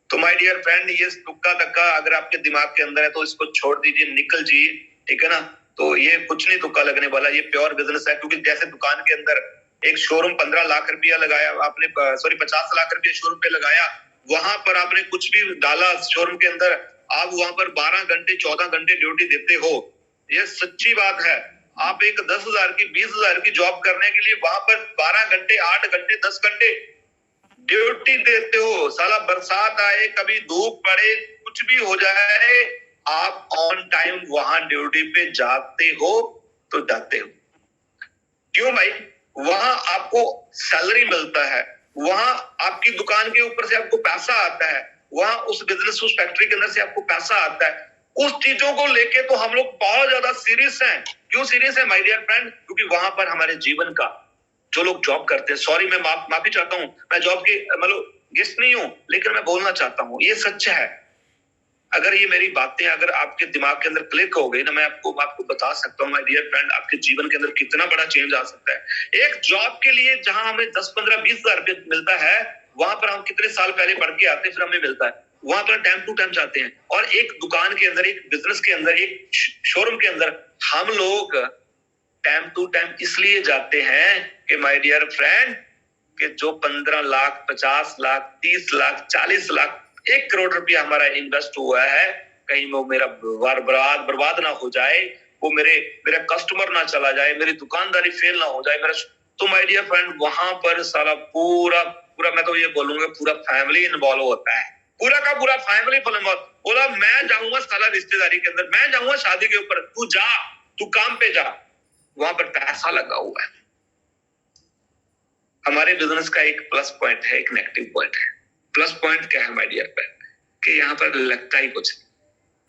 तो माय डियर फ्रेंड ये तुक्का तक्का अगर आपके दिमाग के अंदर है तो इसको छोड़ दीजिए, निकल जाइए, ठीक है ना। तो ये कुछ नहीं तुक्का लगने वाला, ये प्योर बिजनेस है। क्योंकि जैसे दुकान के अंदर एक शोरूम 15 लाख रुपया लगाया आपने, सॉरी 50 लाख रुपया शोरूम पे लगाया, वहां पर आपने कुछ भी डाला शोरूम के अंदर, आप वहां पर 12 घंटे 14 घंटे ड्यूटी देते हो। ये सच्ची बात है। आप एक 10,000 की 20,000 की जॉब करने के लिए वहां पर 12 घंटे 8 घंटे 10 घंटे ड्यूटी देते हो। साला बरसात आए, कभी धूप पड़े, कुछ भी हो जाए, आप ऑन टाइम वहां ड्यूटी पे जाते हो तो जाते हो। क्यों भाई? वहां आपको सैलरी मिलता है, वहां आपकी दुकान के ऊपर से आपको पैसा आता है, वहां उस बिजनेस, उस फैक्ट्री के अंदर से आपको पैसा आता है। उस चीजों को लेके तो हम लोग बहुत ज्यादा सीरियस हैं। क्यों सीरियस है माय डियर फ्रेंड? क्योंकि वहां पर हमारे जीवन का, जो लोग जॉब करते हैं, सॉरी मैं माफी चाहता हूं, मैं जॉब के मतलब गेस्ट नहीं हूं, लेकिन मैं बोलना चाहता हूं, ये सच है। अगर ये मेरी बातें अगर आपके दिमाग के अंदर क्लिक हो गई ना, मैं आपको बता सकता हूँ माय डियर फ्रेंड, आपके जीवन के अंदर कितना बड़ा चेंज आ सकता है। एक जॉब के लिए जहां हमें 10, 15, 20 हजार रुपये मिलता है, वहां पर हम कितने साल पहले पढ़ के आते हैं, फिर हमें मिलता है। वहां पर टाइम टू टाइम जाते हैं। और एक दुकान के अंदर, एक बिजनेस के अंदर, एक शोरूम के अंदर हम लोग टाइम टू टाइम इसलिए जाते हैं कि माय डियर फ्रेंड, कि जो 15 लाख, 50 लाख, 30 लाख, 40 लाख, 1 करोड़ रुपया हमारा इन्वेस्ट हुआ है, कहीं वो मेरा बर्बाद ना हो जाए, वो मेरा कस्टमर ना चला जाए, मेरी दुकानदारी फेल ना हो जाए, मेरा। तो माय डियर फ्रेंड वहां पर सारा पूरा मैं तो ये बोलूंगा पूरा फैमिली इन्वॉल्व होता है, पूरा का पूरा फैमिली बोला मैं जाऊंगा साला रिश्तेदारी के अंदर, मैं जाऊंगा शादी के ऊपर, तू जा, तू काम पे जा, वहां पर पैसा लगा हुआ है। हमारे बिजनेस का एक प्लस पॉइंट है, एक नेगेटिव पॉइंट है। प्लस पॉइंट क्या है माय डियर फ्रेंड? कि यहाँ पर लगता ही कुछ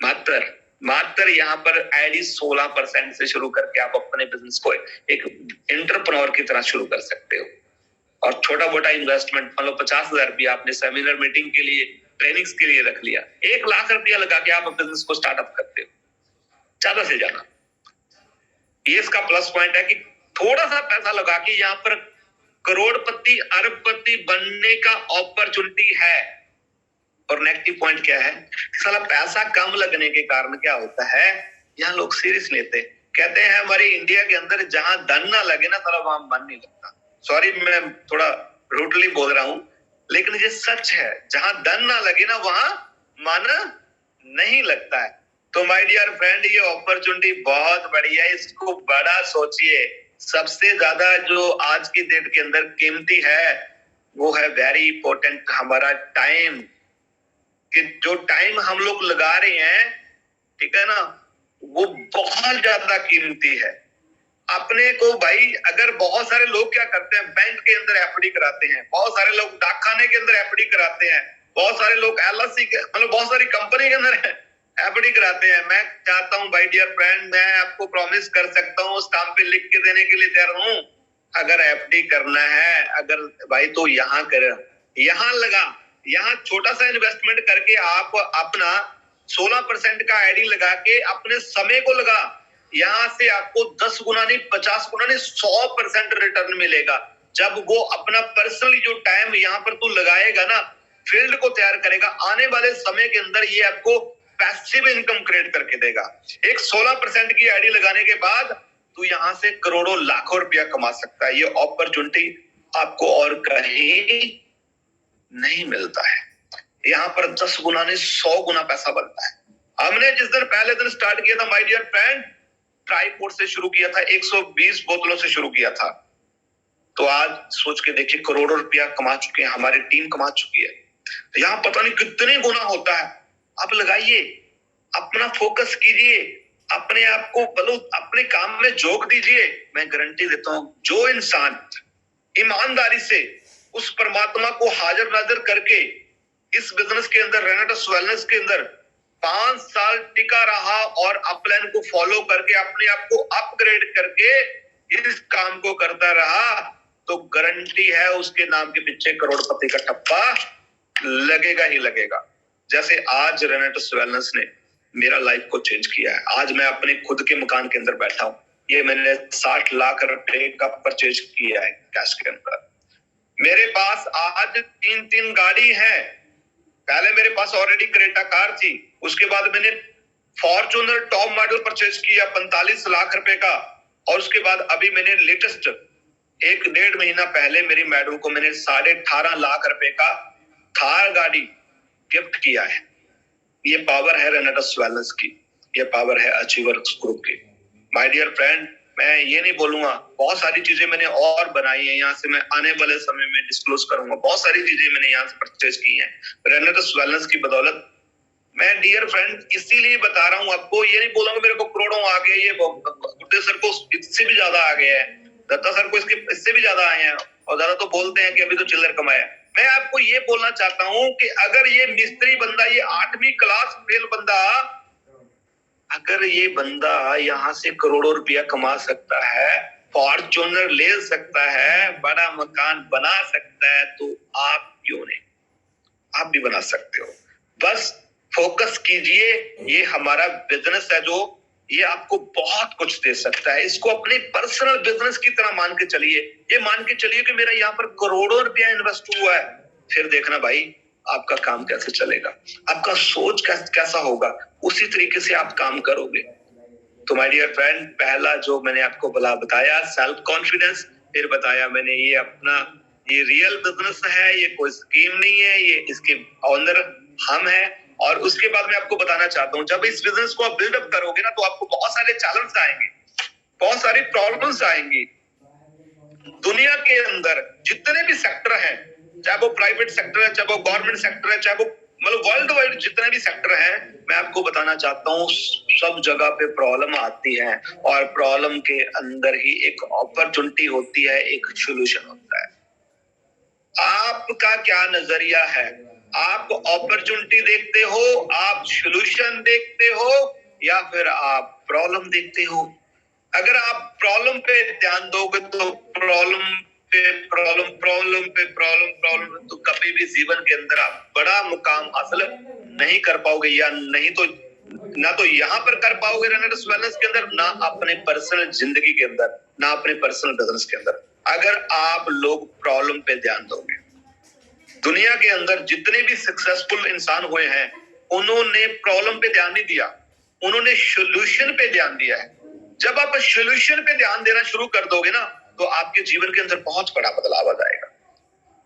मात्र यहाँ पर आईडी 16% से शुरू करके आप अपने बिजनेस को एक एंटरप्रेन्योर की तरह शुरू कर सकते हो। और छोटा मोटा इन्वेस्टमेंट, मतलब 50,000 रुपया आपने सेमिनार मीटिंग के लिए, ट्रेनिंग्स के लिए रख लिया, 1 लाख रुपया लगा के आप बिजनेस को स्टार्टअप करते हो, ज्यादा से ज्यादा। ये इसका प्लस पॉइंट है कि थोड़ा सा पैसा लगा के यहाँ पर करोड़पति अरबपति बनने का अपॉर्चुनिटी है। और नेगेटिव पॉइंट क्या है, साला पैसा कम लगने के कारण क्या होता है, यहाँ लोग सीरियस लेते, कहते हैं हमारे इंडिया के अंदर जहां धन ना लगे ना साला वहां मन नहीं लगता। सॉरी मैं थोड़ा रूटली बोल रहा हूं, लेकिन ये सच है, जहां धन ना लगे ना वहां मन नहीं लगता है। तो माय डियर फ्रेंड, ये अपॉर्चुनिटी बहुत बड़ी है, इसको बड़ा सोचिए। सबसे ज्यादा जो आज की डेट के अंदर कीमती है वो है वेरी इंपॉर्टेंट हमारा टाइम। कि जो टाइम हम लोग लगा रहे हैं, ठीक है ना, वो बहुत ज्यादा कीमती है। अपने को भाई, अगर बहुत सारे लोग क्या करते हैं, बैंक के अंदर एफडी कराते हैं, बहुत सारे लोग डाकखाने के अंदर एफडी कराते हैं, बहुत सारे लोग एलआईसी के मतलब बहुत सारी कंपनी के अंदर एफडी कराते हैं। मैं चाहता हूं भाई डियर फ्रेंड, मैं आपको प्रॉमिस कर सकता हूँ, स्टाम्प पे लिख के देने के लिए तैयार हूं, अगर एफडी करना है अगर भाई तो यहाँ कर, यहाँ लगा, यहाँ छोटा सा इन्वेस्टमेंट करके आप अपना 16% का आईडी लगा के अपने समय को लगा, यहाँ से आपको 10 गुना नहीं 50 गुना नहीं 100% रिटर्न मिलेगा। जब वो अपना पर्सनली जो टाइम यहाँ पर तू लगाएगा ना, फील्ड को तैयार करेगा, आने वाले समय के अंदर ये आपको पैसिव इनकम क्रिएट करके देगा। एक 16% की आईडी लगाने के बाद तू यहाँ से करोड़ों लाखों रुपया कमा सकता है। ये अपॉर्चुनिटी आपको और कहीं नहीं मिलता है। यहाँ पर 10 गुना नहीं 100 गुना पैसा बनता है। हमने जिस दिन पहले दिन स्टार्ट किया था माय डियर फ्रेंड, ट्राईपोर्ट से शुरू किया था, 120 बोतलों से शुरू किया था, तो आज सोच के देखिए करोड़ों रुपया कमा चुके हैं, हमारी टीम कमा चुकी है। तो यहाँ पता नहीं कितने गुना होता है। आप लगाइए, अपना फोकस कीजिए, अपने आप को बलो, अपने काम में झोंक दीजिए। मैं गारंटी देता हूं, जो इंसान ईमानदारी से उस परमात्मा को हाजिर नाजिर करके इस बिजनेस के अंदर, रेनेटस वेलनेस के अंदर 5 साल टिका रहा और अपलाइन को फॉलो करके अपने आप को अपग्रेड करके इस काम को करता रहा, तो गारंटी है उसके नाम के पीछे करोड़पति का ठप्पा लगेगा ही लगेगा। जैसे आज रेनेटस वेलनेस ने मेरा लाइफ को चेंज किया है। आज मैं अपने खुद के मकान के अंदर बैठा हूं, ये मैंने 60 लाख रुपए का परचेज किया है कैश के अंदर। मेरे पास आज 3 गाड़ी है। पहले मेरे पास ऑलरेडी क्रेटा कार थी, उसके बाद मैंने फॉर्च्यूनर टॉप मॉडल परचेज किया 45 लाख रुपए का, और उसके बाद अभी मैंने लेटेस्ट 1-1.5 महीना पहले मेरी मैडम को मैंने 18.5 लाख रुपए का थार गाड़ी गिफ्ट किया है। ये पावर है रेनेटस वेलनेस की, ये पावर है अचीवर्स ग्रुप की। माय डियर फ्रेंड, मैं ये नहीं बोलूंगा, बहुत सारी चीजें मैंने और बनाई है, यहाँ से मैं आने वाले समय में डिस्क्लोज करूंगा। बहुत सारी चीजें मैंने यहाँ से परचेज की हैं रेनेटस वेलनेस की बदौलत। मैं डियर फ्रेंड इसीलिए बता रहा हूँ आपको, ये नहीं बोलूंगा मेरे को करोड़ों आ गए, ये गुड्डे सर को इससे भी ज्यादा आ गया है, दत्ता सर को इससे भी ज्यादा आए हैं, और ज्यादा तो बोलते हैं कि अभी तो चिल्लर कमाया। मैं आपको ये बोलना चाहता हूं कि अगर ये मिस्त्री बंदा, ये 8वीं क्लास फेल बंदा, अगर ये बंदा यहाँ से करोड़ों रुपया कमा सकता है, फॉर्च्यूनर ले सकता है, बड़ा मकान बना सकता है, तो आप क्यों नहीं, आप भी बना सकते हो। बस फोकस कीजिए। ये हमारा बिजनेस है जो ये आपको बहुत कुछ दे सकता है। इसको अपने पर्सनल बिजनेस की तरह मान के चलिए। ये मान के चलिए कि मेरा यहाँ पर करोड़ों रुपया इन्वेस्ट हुआ है, फिर देखना भाई आपका काम कैसे चलेगा, आपका सोच कैसा होगा, उसी तरीके से आप काम करोगे। तो माय डियर फ्रेंड, पहला जो मैंने आपको बताया सेल्फ कॉन्फिडेंस, फिर बताया मैंने ये अपना ये रियल बिजनेस है, ये कोई स्कीम नहीं है, ये इसके ऑनर हम हैं। और उसके बाद मैं आपको बताना चाहता हूं, जब इस बिजनेस को आप बिल्डअप करोगे ना, तो आपको बहुत सारे चैलेंज आएंगे, बहुत सारी प्रॉब्लम्स आएंगी। दुनिया के अंदर जितने भी सेक्टर हैं, चाहे वो प्राइवेट सेक्टर है, चाहे वो गवर्नमेंट सेक्टर है, चाहे वो मतलब वर्ल्ड वाइड जितने भी सेक्टर हैं, मैं आपको बताना चाहता हूँ सब जगह पे प्रॉब्लम आती है, और प्रॉब्लम के अंदर ही एक अपॉर्चुनिटी होती है, एक सोल्यूशन होता है। आपका क्या नजरिया है? आप अपॉर्चुनिटी देखते हो, आप सोल्यूशन देखते हो, या फिर आप प्रॉब्लम देखते हो? अगर आप प्रॉब्लम पे ध्यान दोगे तो प्रॉब्लम तो कभी भी जीवन के अंदर आप बड़ा मुकाम हासिल नहीं कर पाओगे, या नहीं तो ना तो यहाँ पर कर पाओगे रेनेटस वेलनेस के अंदर, ना अपने पर्सनल जिंदगी के अंदर, ना अपने पर्सनल बिजनेस के अंदर, अगर आप लोग प्रॉब्लम पे ध्यान दोगे। दुनिया के अंदर जितने भी सक्सेसफुल इंसान हुए हैं, उन्होंने प्रॉब्लम पे ध्यान नहीं दिया, उन्होंने सोल्यूशन पे ध्यान दिया है। जब आप सोल्यूशन पे ध्यान देना शुरू कर दोगे ना, तो आपके जीवन के अंदर बहुत बड़ा बदलाव आ जाएगा।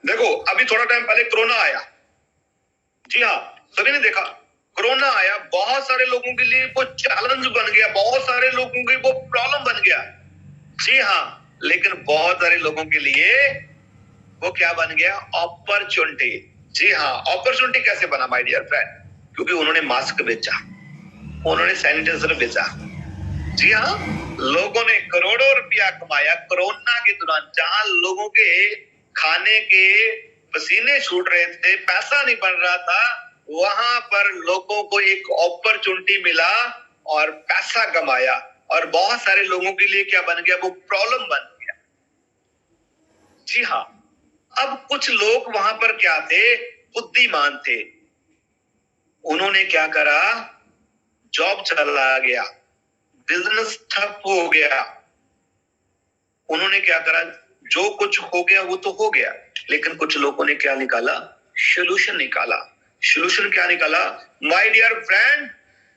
देखो, अभी थोड़ा टाइम पहले कोरोना आया, जी हाँ, सभी ने देखा, कोरोना आया, बहुत सारे लोगों के लिए वो चैलेंज बन गया, बहुत सारे लोगों के लिए वो प्रॉब्लम बन गया, जी हाँ, लेकिन बहुत सारे लोगों के लिए वो क्या बन गया? अपॉर्चुनिटी। जी हाँ, अपॉर्चुनिटी कैसे बना माय डियर फ्रेंड? क्योंकि उन्होंने मास्क बेचा, उन्होंने सैनिटाइजर बेचा, जी हाँ, लोगों ने करोड़ों रुपया कमाया कोरोना के दौरान, जहां लोगों के खाने के पसीने छूट रहे थे, पैसा नहीं बन रहा था, वहां पर लोगों को एक अपॉर्चुनिटी मिला और पैसा कमाया, और बहुत सारे लोगों के लिए क्या बन गया? वो प्रॉब्लम बन गया। जी हाँ, अब कुछ लोग वहां पर क्या थे? बुद्धिमान थे, उन्होंने क्या करा? जॉब चला गया, बिजनेस ठप हो गया, उन्होंने क्या करा? जो कुछ हो गया वो तो हो गया, लेकिन कुछ लोगों ने क्या निकाला? सोल्यूशन निकाला। सोल्यूशन क्या निकाला? माय डियर फ्रेंड,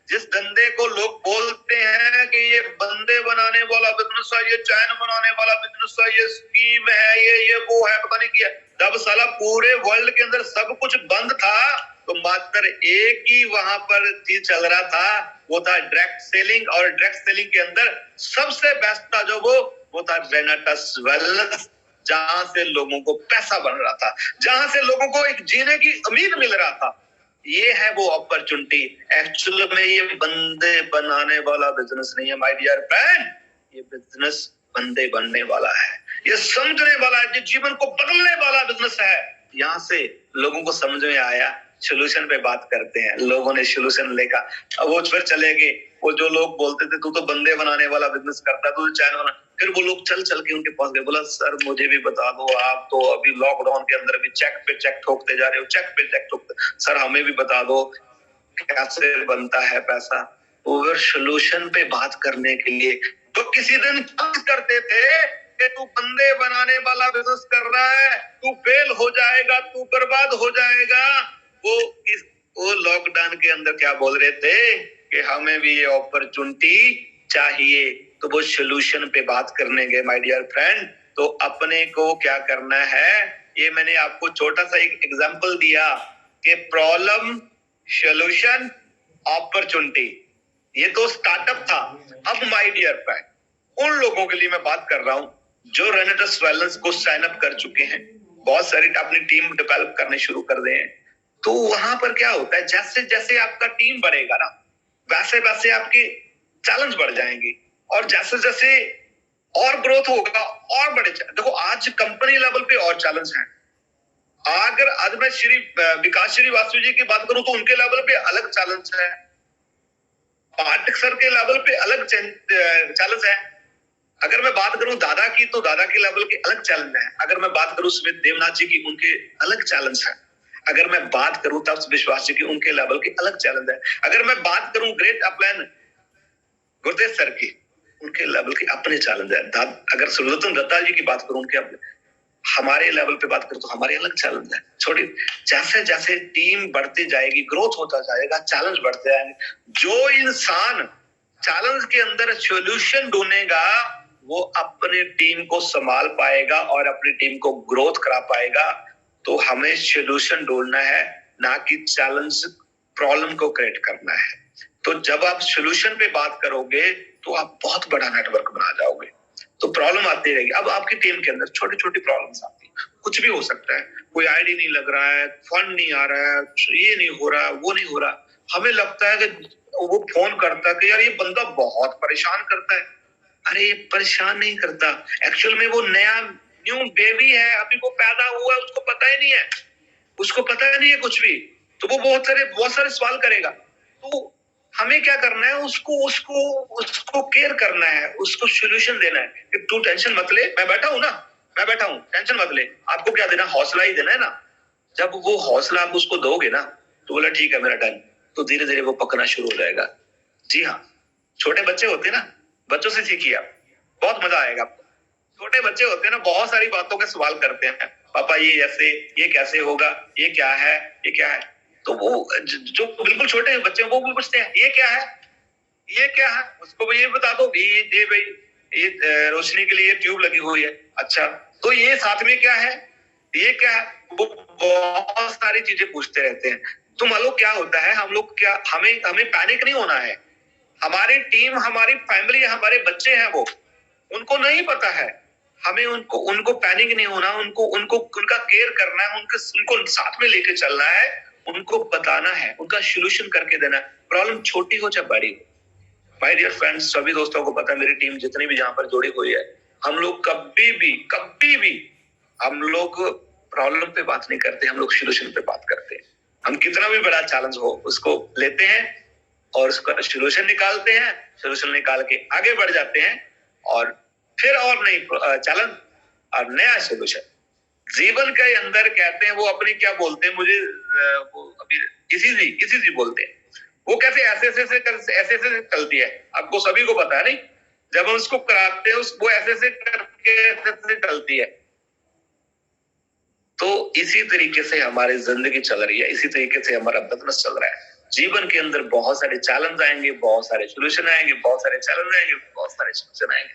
जिस धंधे को लोग बोलते हैं कि ये बंदे बनाने वाला बिजनेस है, ये चैन बनाने वाला बिजनेस है, ये स्कीम है, ये वो है, पता नहीं क्या, जब साला पूरे वर्ल्ड के अंदर सब कुछ बंद था, तो मात्र एक ही वहां पर चीज चल रहा था, वो था डायरेक्ट सेलिंग, और डायरेक्ट सेलिंग के अंदर सबसे बेस्ट था जो वो था रेनेटस वेलनेस, जहां से लोगों को पैसा बन रहा था, जहां से लोगों को एक जीने की उम्मीद मिल रहा था। ये है वो अपॉर्चुनिटी। एक्चुअल में ये बंदे बनाने वाला बिजनेस नहीं है माय डियर फ्रेंड, ये बिजनेस बंदे बनने वाला है, ये समझने वाला है, ये जीवन को बदलने वाला बिजनेस है। यहाँ से लोगों को समझ में आया, सोल्यूशन पे बात करते हैं, लोगों ने सोल्यूशन लेगा, अब वो फिर चले गए, वो जो लोग बोलते थे तू तो बंदे बनाने वाला बिजनेस करता है, तू तो चैन बना, फिर वो लोग चल चल के उनके पास गए, बोला सर मुझे भी बता दो, आप तो अभी लॉकडाउन के अंदर भी चेक पे चेक ठोकते जा रहे हो, चेक पे चेक ठोकते, सर हमें भी बता दो कैसे बनता है पैसा। ओवर सोल्यूशन पे बात करने के लिए तो किसी दिन करते थे कि तू बंदे बनाने वाला बिजनेस कर रहा है, तू फेल हो जाएगा, तू बर्बाद हो जाएगा। वो लॉकडाउन के अंदर क्या बोल रहे थे कि हमें भी ये अपॉर्चुनिटी चाहिए, तो वो सोल्यूशन पे बात करने गए माय डियर फ्रेंड। तो अपने को क्या करना है, ये मैंने आपको छोटा सा एक एग्जांपल दिया कि प्रॉब्लम, सोल्यूशन, अपॉर्चुनिटी, ये तो स्टार्टअप था। अब माय डियर फ्रेंड, उन लोगों के लिए मैं बात कर रहा हूं जो रेनेटस वेलनेस को साइन अप कर चुके हैं, बहुत सारी अपनी टीम डेवलप करने शुरू कर दे हैं। तो वहां पर क्या होता है, जैसे जैसे आपका टीम बढ़ेगा ना, वैसे वैसे आपके चैलेंज बढ़ जाएंगे, और जैसे जैसे और ग्रोथ होगा और बड़े, देखो आज कंपनी लेवल पे और चैलेंज है। अगर आज मैं श्री विकास श्रीवास्तव जी की बात करूं तो उनके लेवल पे अलग चैलेंज है, पाठक सर के लेवल पे अलग चैलेंज है। अगर मैं बात करूं दादा की, तो दादा के लेवल के अलग चैलेंज है। अगर मैं बात करूं स्मित देवनाथ जी की, उनके अलग चैलेंज है। अगर मैं बात करूं तप्त विश्वास जी की, उनके लेवल के अलग चैलेंज है। अगर मैं बात करूं ग्रेट अपलैन गुरदेव सर की, उनके लेवल के अपने चैलेंज है। अगर सुरदत्तन दत्ता जी की बात करूं, उनके हमारे लेवल पे बात करूं तो हमारे अलग चैलेंज है। छोटी, जैसे जैसे टीम बढ़ती जाएगी, ग्रोथ होता जाएगा, चैलेंज बढ़ते जाएंगे। जो इंसान चैलेंज के अंदर सॉल्यूशन ढूंढेगा, वो अपनी टीम को संभाल पाएगा और अपनी टीम को ग्रोथ करा पाएगा। तो हमें सॉल्यूशन ढूंढना है, ना कि चैलेंज, प्रॉब्लम को क्रिएट करना है। तो जब आप सॉल्यूशन पे बात करोगे तो आप बहुत बड़ा नेटवर्क बना जाओगे। तो प्रॉब्लम आती रहेगी। अब आपकी टीम के अंदर छोटी छोटी प्रॉब्लम्स आती है, कुछ भी हो सकता है, कोई आईडी नहीं लग रहा है, फंड नहीं आ रहा है, ये नहीं हो रहा, वो नहीं हो रहा, हमें लगता है कि वो फोन करता है कि यार ये बंदा बहुत परेशान करता है। अरे ये परेशान नहीं करता, एक्चुअल में वो नया न्यू बेबी है, अभी वो पैदा हुआ है, उसको पता ही नहीं है, उसको पता ही नहीं है कुछ भी, तो वो बहुत सारे सवाल करेगा। तो हमें क्या करना है, उसको उसको उसको केयर करना है, उसको सोल्यूशन देना है कि तू टेंशन मत ले, मैं बैठा हूं ना, मैं बैठा हूं, टेंशन मत ले। आपको क्या देना, हौसला ही देना है ना। जब वो हौसला आप उसको दोगे ना, तो बोला ठीक है मेरा डन, तो धीरे धीरे वो पकना शुरू हो जाएगा। जी हाँ, छोटे बच्चे होते हैं ना, बच्चों से सीखिए आप, बहुत मजा आएगा आपको। छोटे बच्चे होते हैं ना, बहुत सारी बातों के सवाल करते हैं, पापा ये ऐसे, ये कैसे होगा, ये क्या है, ये क्या है। तो वो जो बिल्कुल छोटे बच्चे हैं वो भी पूछते हैं ये क्या है, ये क्या है, उसको ये बता दो, ये भाई ये रोशनी के लिए ट्यूब लगी हुई है। अच्छा, तो ये साथ में क्या है, ये क्या है। वो बहुत सारी चीजें पूछते रहते हैं। तो मान लो क्या होता है, हम लोग क्या, हमें पैनिक नहीं होना है। हमारी टीम, हमारी फैमिली, हमारे बच्चे हैं, वो उनको नहीं पता है, हमें उनको पैनिक नहीं होना, उनका केयर करना है, उनको साथ में लेके चलना है, उनको बताना है, उनका सोल्यूशन करके देना है, प्रॉब्लम छोटी हो चाहे बड़ी हो। माय डियर फ्रेंड्स, सभी दोस्तों को पता है, मेरी टीम जितनी भी जहां पर जुड़ी हुई है, हम लोग कभी भी हम लोग प्रॉब्लम पे बात नहीं करते, हम लोग सोल्यूशन पे बात करते हैं। हम कितना भी बड़ा चैलेंज हो उसको लेते हैं और उसका सोल्यूशन निकालते हैं, सोल्यूशन निकाल के आगे बढ़ जाते हैं और फिर और नई चैलेंज और नया सोल्यूशन। जीवन के अंदर कहते हैं, वो अपनी क्या बोलते हैं, मुझे वो अभी किसी बोलते हैं, वो कैसे ऐसे चलती है, आपको सभी को पता है नहीं, जब हम उसको कराते हैं वो ऐसे करके ऐसे चलती है। तो इसी तरीके से हमारी जिंदगी चल रही है, इसी तरीके से हमारा बिजनेस चल रहा है। जीवन के अंदर बहुत सारे चैलेंज आएंगे, बहुत सारे सोल्यूशन आएंगे, बहुत सारे चैलेंज आएंगे, बहुत सारे सोल्यूशन आएंगे।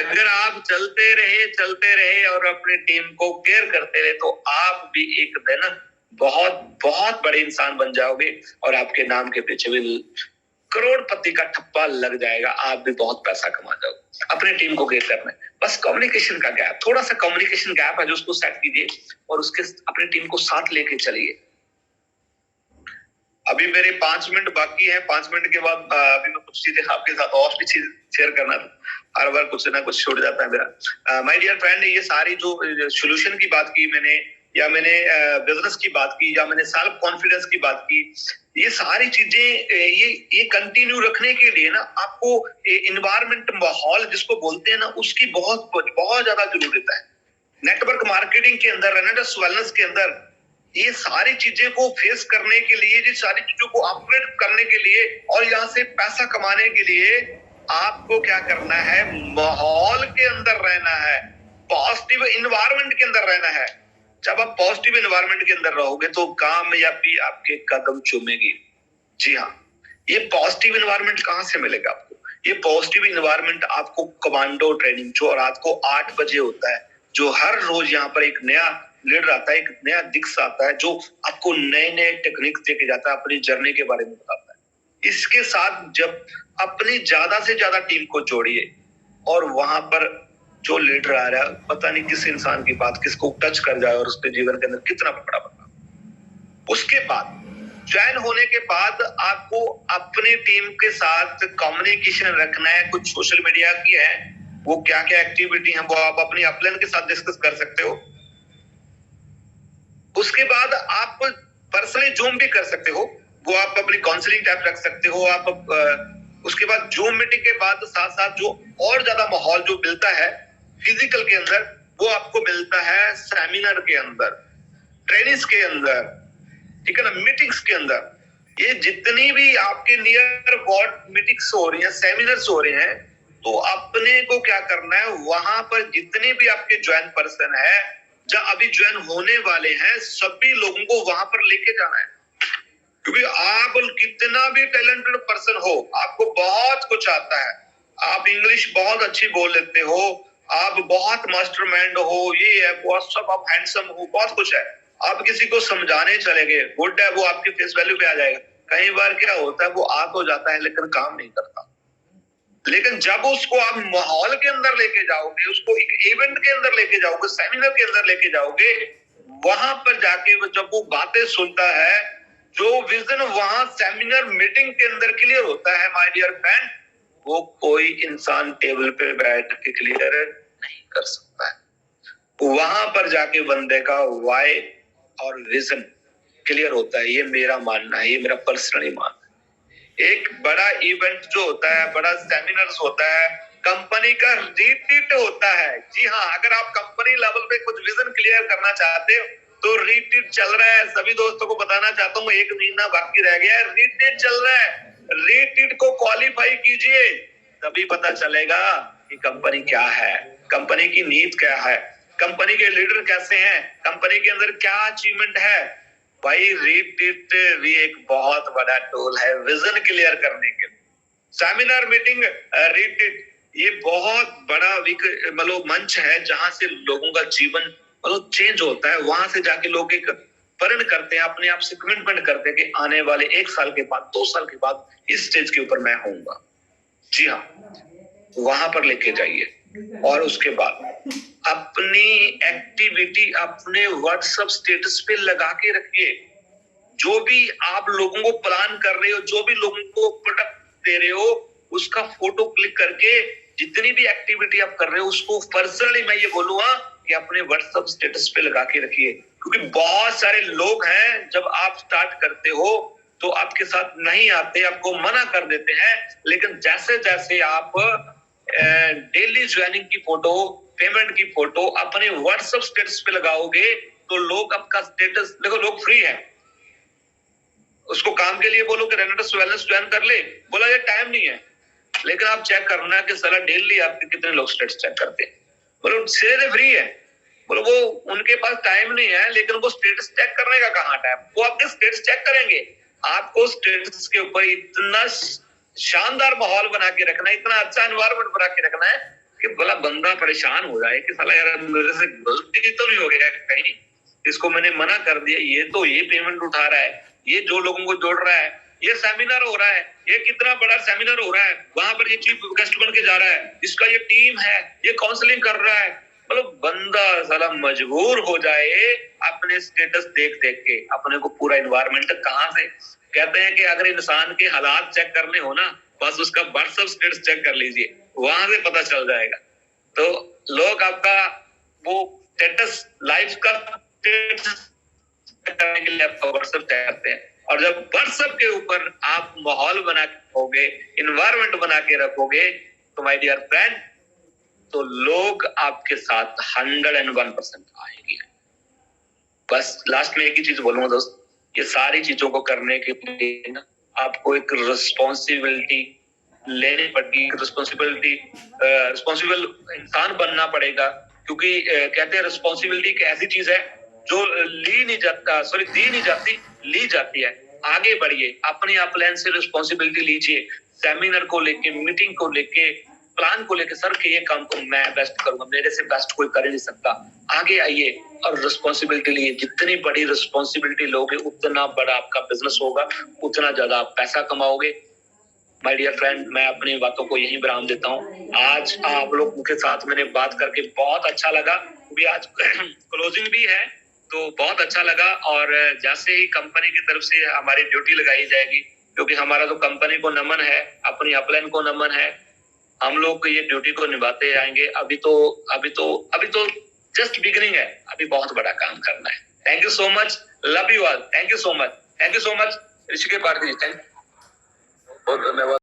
अगर आप चलते रहे और अपनी टीम को केयर करते रहे, तो आप भी एक दिन बहुत बहुत बड़े इंसान बन जाओगे और आपके नाम के पीछे भी करोड़पति का ठप्पा लग जाएगा, आप भी बहुत पैसा कमा जाओगे। अपनी टीम को केयर करना है, बस कम्युनिकेशन का गैप, थोड़ा सा कम्युनिकेशन गैप है जो उसको सेट कीजिए और उसके अपनी टीम को साथ लेके चलिए। अभी मेरे 5 मिनट बाकी है, 5 मिनट के बाद अभी मैं कुछ चीजें आपके साथ और भी चीज शेयर करना था, हर बार कुछ ना कुछ छूट जाता है मेरा। माय डियर फ्रेंड, ये सारी जो सोल्यूशन की बात की मैंने, या मैंने बिजनेस की बात की, या मैंने सेल्फ कॉन्फिडेंस की बात की, ये सारी चीजें ये कंटिन्यू रखने के लिए ना आपको एनवायरमेंट, माहौल जिसको बोलते हैं ना, उसकी बहुत बहुत ज्यादा जरूरत है। नेटवर्क मार्केटिंग के अंदर, रेनेडस वेलनेस के अंदर ये सारी चीजें को फेस करने के लिए, ये सारी चीजों को अपग्रेड करने के लिए और यहाँ से पैसा कमाने के लिए आपको क्या करना है, माहौल के अंदर रहना है, पॉजिटिव एनवायरनमेंट के अंदर रहना है। जब आप पॉजिटिव एनवायरनमेंट के अंदर रहोगे तो कामयाबी आपके कदम चूमेगी। जी हाँ, ये पॉजिटिव एनवायरनमेंट कहां से मिलेगा आपको? ये पॉजिटिव एनवायरनमेंट आपको कमांडो ट्रेनिंग जो रात को 8 बजे होता है, जो हर रोज यहाँ पर एक नया लीडर आता है, एक नया दिक्स आता है, जो आपको नए नए टेक्निक्स देके जाता है, अपनी जर्नी के बारे में बताता है। इसके साथ जब अपनी ज्यादा से ज्यादा टीम को जोड़िए और वहां पर जो लीडर आ रहा है, पता नहीं किस इंसान की बात किसको टच कर जाए और उसके जीवन के अंदर कितना बड़ा बदलाव। उसके बाद ज्वाइन होने के बाद आपको अपनी टीम के साथ कम्युनिकेशन रखना है। कुछ सोशल मीडिया की है, वो क्या क्या एक्टिविटी है वो आप अपनी अपलाइन के साथ डिस्कस कर सकते हो। उसके बाद आप पर्सनली जूम भी कर सकते हो, वो आप अपनी काउंसलिंग टैब रख सकते हो आप। उसके बाद जूम मीटिंग के बाद साथ साथ जो और ज्यादा माहौल जो मिलता है फिजिकल के अंदर, वो आपको मिलता है सेमिनार के अंदर, ट्रेनिंग्स के अंदर, ठीक है ना, मीटिंग्स के अंदर। ये जितनी भी आपके नियर अबाउट मीटिंग्स हो रही हैं, सेमिनार्स हो रहे हैं, तो अपने को क्या करना है, वहां पर जितने भी आपके ज्वाइन पर्सन है, जहां अभी ज्वाइन होने वाले हैं, सभी लोगों को वहां पर लेके जाना है। क्योंकि आप कितना भी टैलेंटेड पर्सन हो, आपको बहुत कुछ आता है, आप इंग्लिश बहुत अच्छी बोल लेते हो, आप बहुत मास्टरमाइंड हो, ये है वो सब, आप हैंडसम हो, बहुत कुछ है, आप किसी को समझाने चले गए, गुड है, वो आपकी फेस वैल्यू पे आ जाएगा। कई बार क्या होता है, वो आ तो जाता है लेकिन काम नहीं करता। लेकिन जब उसको आप माहौल के अंदर लेके जाओगे, उसको एक इवेंट के अंदर लेके जाओगे, सेमिनार के अंदर लेके जाओगे, वहां पर जाके जब वो बातें सुनता है, जो विजन वहां सेमिनार मीटिंग के अंदर क्लियर होता है, माय डियर फ्रेंड, वो कोई इंसान टेबल पे बैठ के क्लियर नहीं कर सकता है। वहां पर जाके बंदे का वाई और विजन क्लियर होता है। ये मेरा मानना है, ये मेरा पर्सनली मानना है। एक बड़ा इवेंट जो होता है, बड़ा सेमिनार्स होता है, कंपनी का रिट्रीट होता है। जी हाँ, अगर आप कंपनी लेवल पे कुछ विजन क्लियर करना चाहते हो तो रीटेट चल रहा है, सभी दोस्तों को बताना चाहता हूँ, 1 महीना बाकी रह गया है, रीटेट चल रहा है। रीटेट को क्वालिफाई कीजिए, तभी पता चलेगा कि कंपनी क्या है, कंपनी की नीति क्या है, कंपनी के लीडर कैसे हैं, कंपनी के अंदर क्या अचीवमेंट है। भाई रीटेट भी एक बहुत बड़ा टूल है विजन क्लियर करने के लिए। सेमिनार मीटिंग रीटेट ये बहुत बड़ा मतलब मंच है जहां से लोगों का जीवन मतलब चेंज होता है। वहां से जाके लोग एक प्रण करते हैं, अपने आप से कमिटमेंट करते हैं कि आने वाले 1 साल के बाद 2 साल के बाद इस स्टेज के ऊपर मैं होऊंगा। जी हाँ, वहां पर लेके जाइए। और उसके बाद अपनी एक्टिविटी अपने व्हाट्सएप स्टेटस पे लगा के रखिए। जो भी आप लोगों को प्लान कर रहे हो, जो भी लोगों को प्रोडक्ट दे रहे हो, उसका फोटो क्लिक करके जितनी भी एक्टिविटी आप कर रहे हो उसको पर्सनली मैं ये बोलूंगा कि अपने व्हाट्सएप स्टेटस पे लगा के रखिए। क्योंकि बहुत सारे लोग हैं, जब आप स्टार्ट करते हो तो आपके साथ नहीं आते, आपको मना कर देते हैं, लेकिन जैसे जैसे आप डेली ज्वाइनिंग की फोटो, पेमेंट की फोटो अपने व्हाट्सएप स्टेटस पे लगाओगे तो लोग आपका स्टेटस देखो, लोग फ्री है, उसको काम के लिए बोलो कि रेनेटस वेलनेस ज्वाइन कर ले, बोला ये टाइम नहीं है, लेकिन आप चेक करना कि साला डेली आपके कितने लोग स्टेटस चेक करते हैं। बोलो सीधे फ्री है, बोलो वो उनके पास टाइम नहीं है, लेकिन वो स्टेटस चेक करने का कहाँ टाइम, वो आपके स्टेटस चेक करेंगे। आपको स्टेटस के ऊपर इतना शानदार माहौल बना के रखना है, इतना अच्छा एनवायरमेंट बना के रखना है कि भला बंदा परेशान हो जाए कि साला यार मेरे से गलती तो नहीं हो गया कहीं, इसको मैंने मना कर दिया, ये पेमेंट उठा रहा है, ये जो लोगों को जोड़ रहा है, ये सेमिनार हो रहा है, ये कितना बड़ा सेमिनार हो रहा है, वहां पर ये चीफ गेस्ट बन के जा रहा है, इसका ये टीम है, ये काउंसलिंग कर रहा है। मतलब बंदा साला मजबूर हो जाए अपने स्टेटस देख देख के। अपने को पूरा एनवायरमेंट कहाँ से, कहते हैं कि अगर इंसान के हालात चेक करने हो ना, बस उसका व्हाट्सएप स्टेटस चेक कर लीजिए, वहां से पता चल जाएगा। तो लोग आपका वो स्टेटस लाइफ का करने के लिए आपका व्हाट्सएप चेक करते हैं। और जब व्हाट्सएप के ऊपर आप माहौल बना के रखोगे, इन्वायरमेंट बना के रखोगे, तो माय डियर फ्रेंड, तो लोग आपके साथ 101% आएंगे। बस लास्ट में एक ही चीज बोलूंगा दोस्त, ये सारी चीजों को करने के लिए ना आपको एक रिस्पॉन्सिबिलिटी लेनी पड़ेगी, रिस्पॉन्सिबल इंसान बनना पड़ेगा। क्योंकि कहते हैं रिस्पॉन्सिबिलिटी एक ऐसी चीज है जो दी नहीं जाती, ली जाती है। आगे बढ़िए, अपने आप प्लान से रिस्पॉन्सिबिलिटी लीजिए, सेमिनार को लेके, मीटिंग को लेके, प्लान को लेके, सर के ये काम को मैं बेस्ट करूंगा, मेरे से बेस्ट कोई कर ही नहीं सकता। आगे आइए और रिस्पॉन्सिबिलिटी लिए, जितनी बड़ी रिस्पॉन्सिबिलिटी लोगे उतना बड़ा आपका बिजनेस होगा, उतना ज्यादा आप पैसा कमाओगे। माय डियर फ्रेंड, मैं अपनी बातों को यहीं विराम देता हूँ। आज आप लोगों के साथ मैंने बात करके बहुत अच्छा लगा, क्योंकि आज क्लोजिंग भी है तो बहुत अच्छा लगा। और जैसे ही कंपनी की तरफ से हमारी ड्यूटी लगाई जाएगी, क्योंकि हमारा तो कंपनी को नमन है, अपनी अपलाइन को नमन है, हम लोग ये ड्यूटी को निभाते आएंगे। अभी तो जस्ट बिगिनिंग है, अभी बहुत बड़ा काम करना है। Thank you so much, love you all, thank you so much, Rishikesh Pardhi ji, thank बहुत धन्यवाद।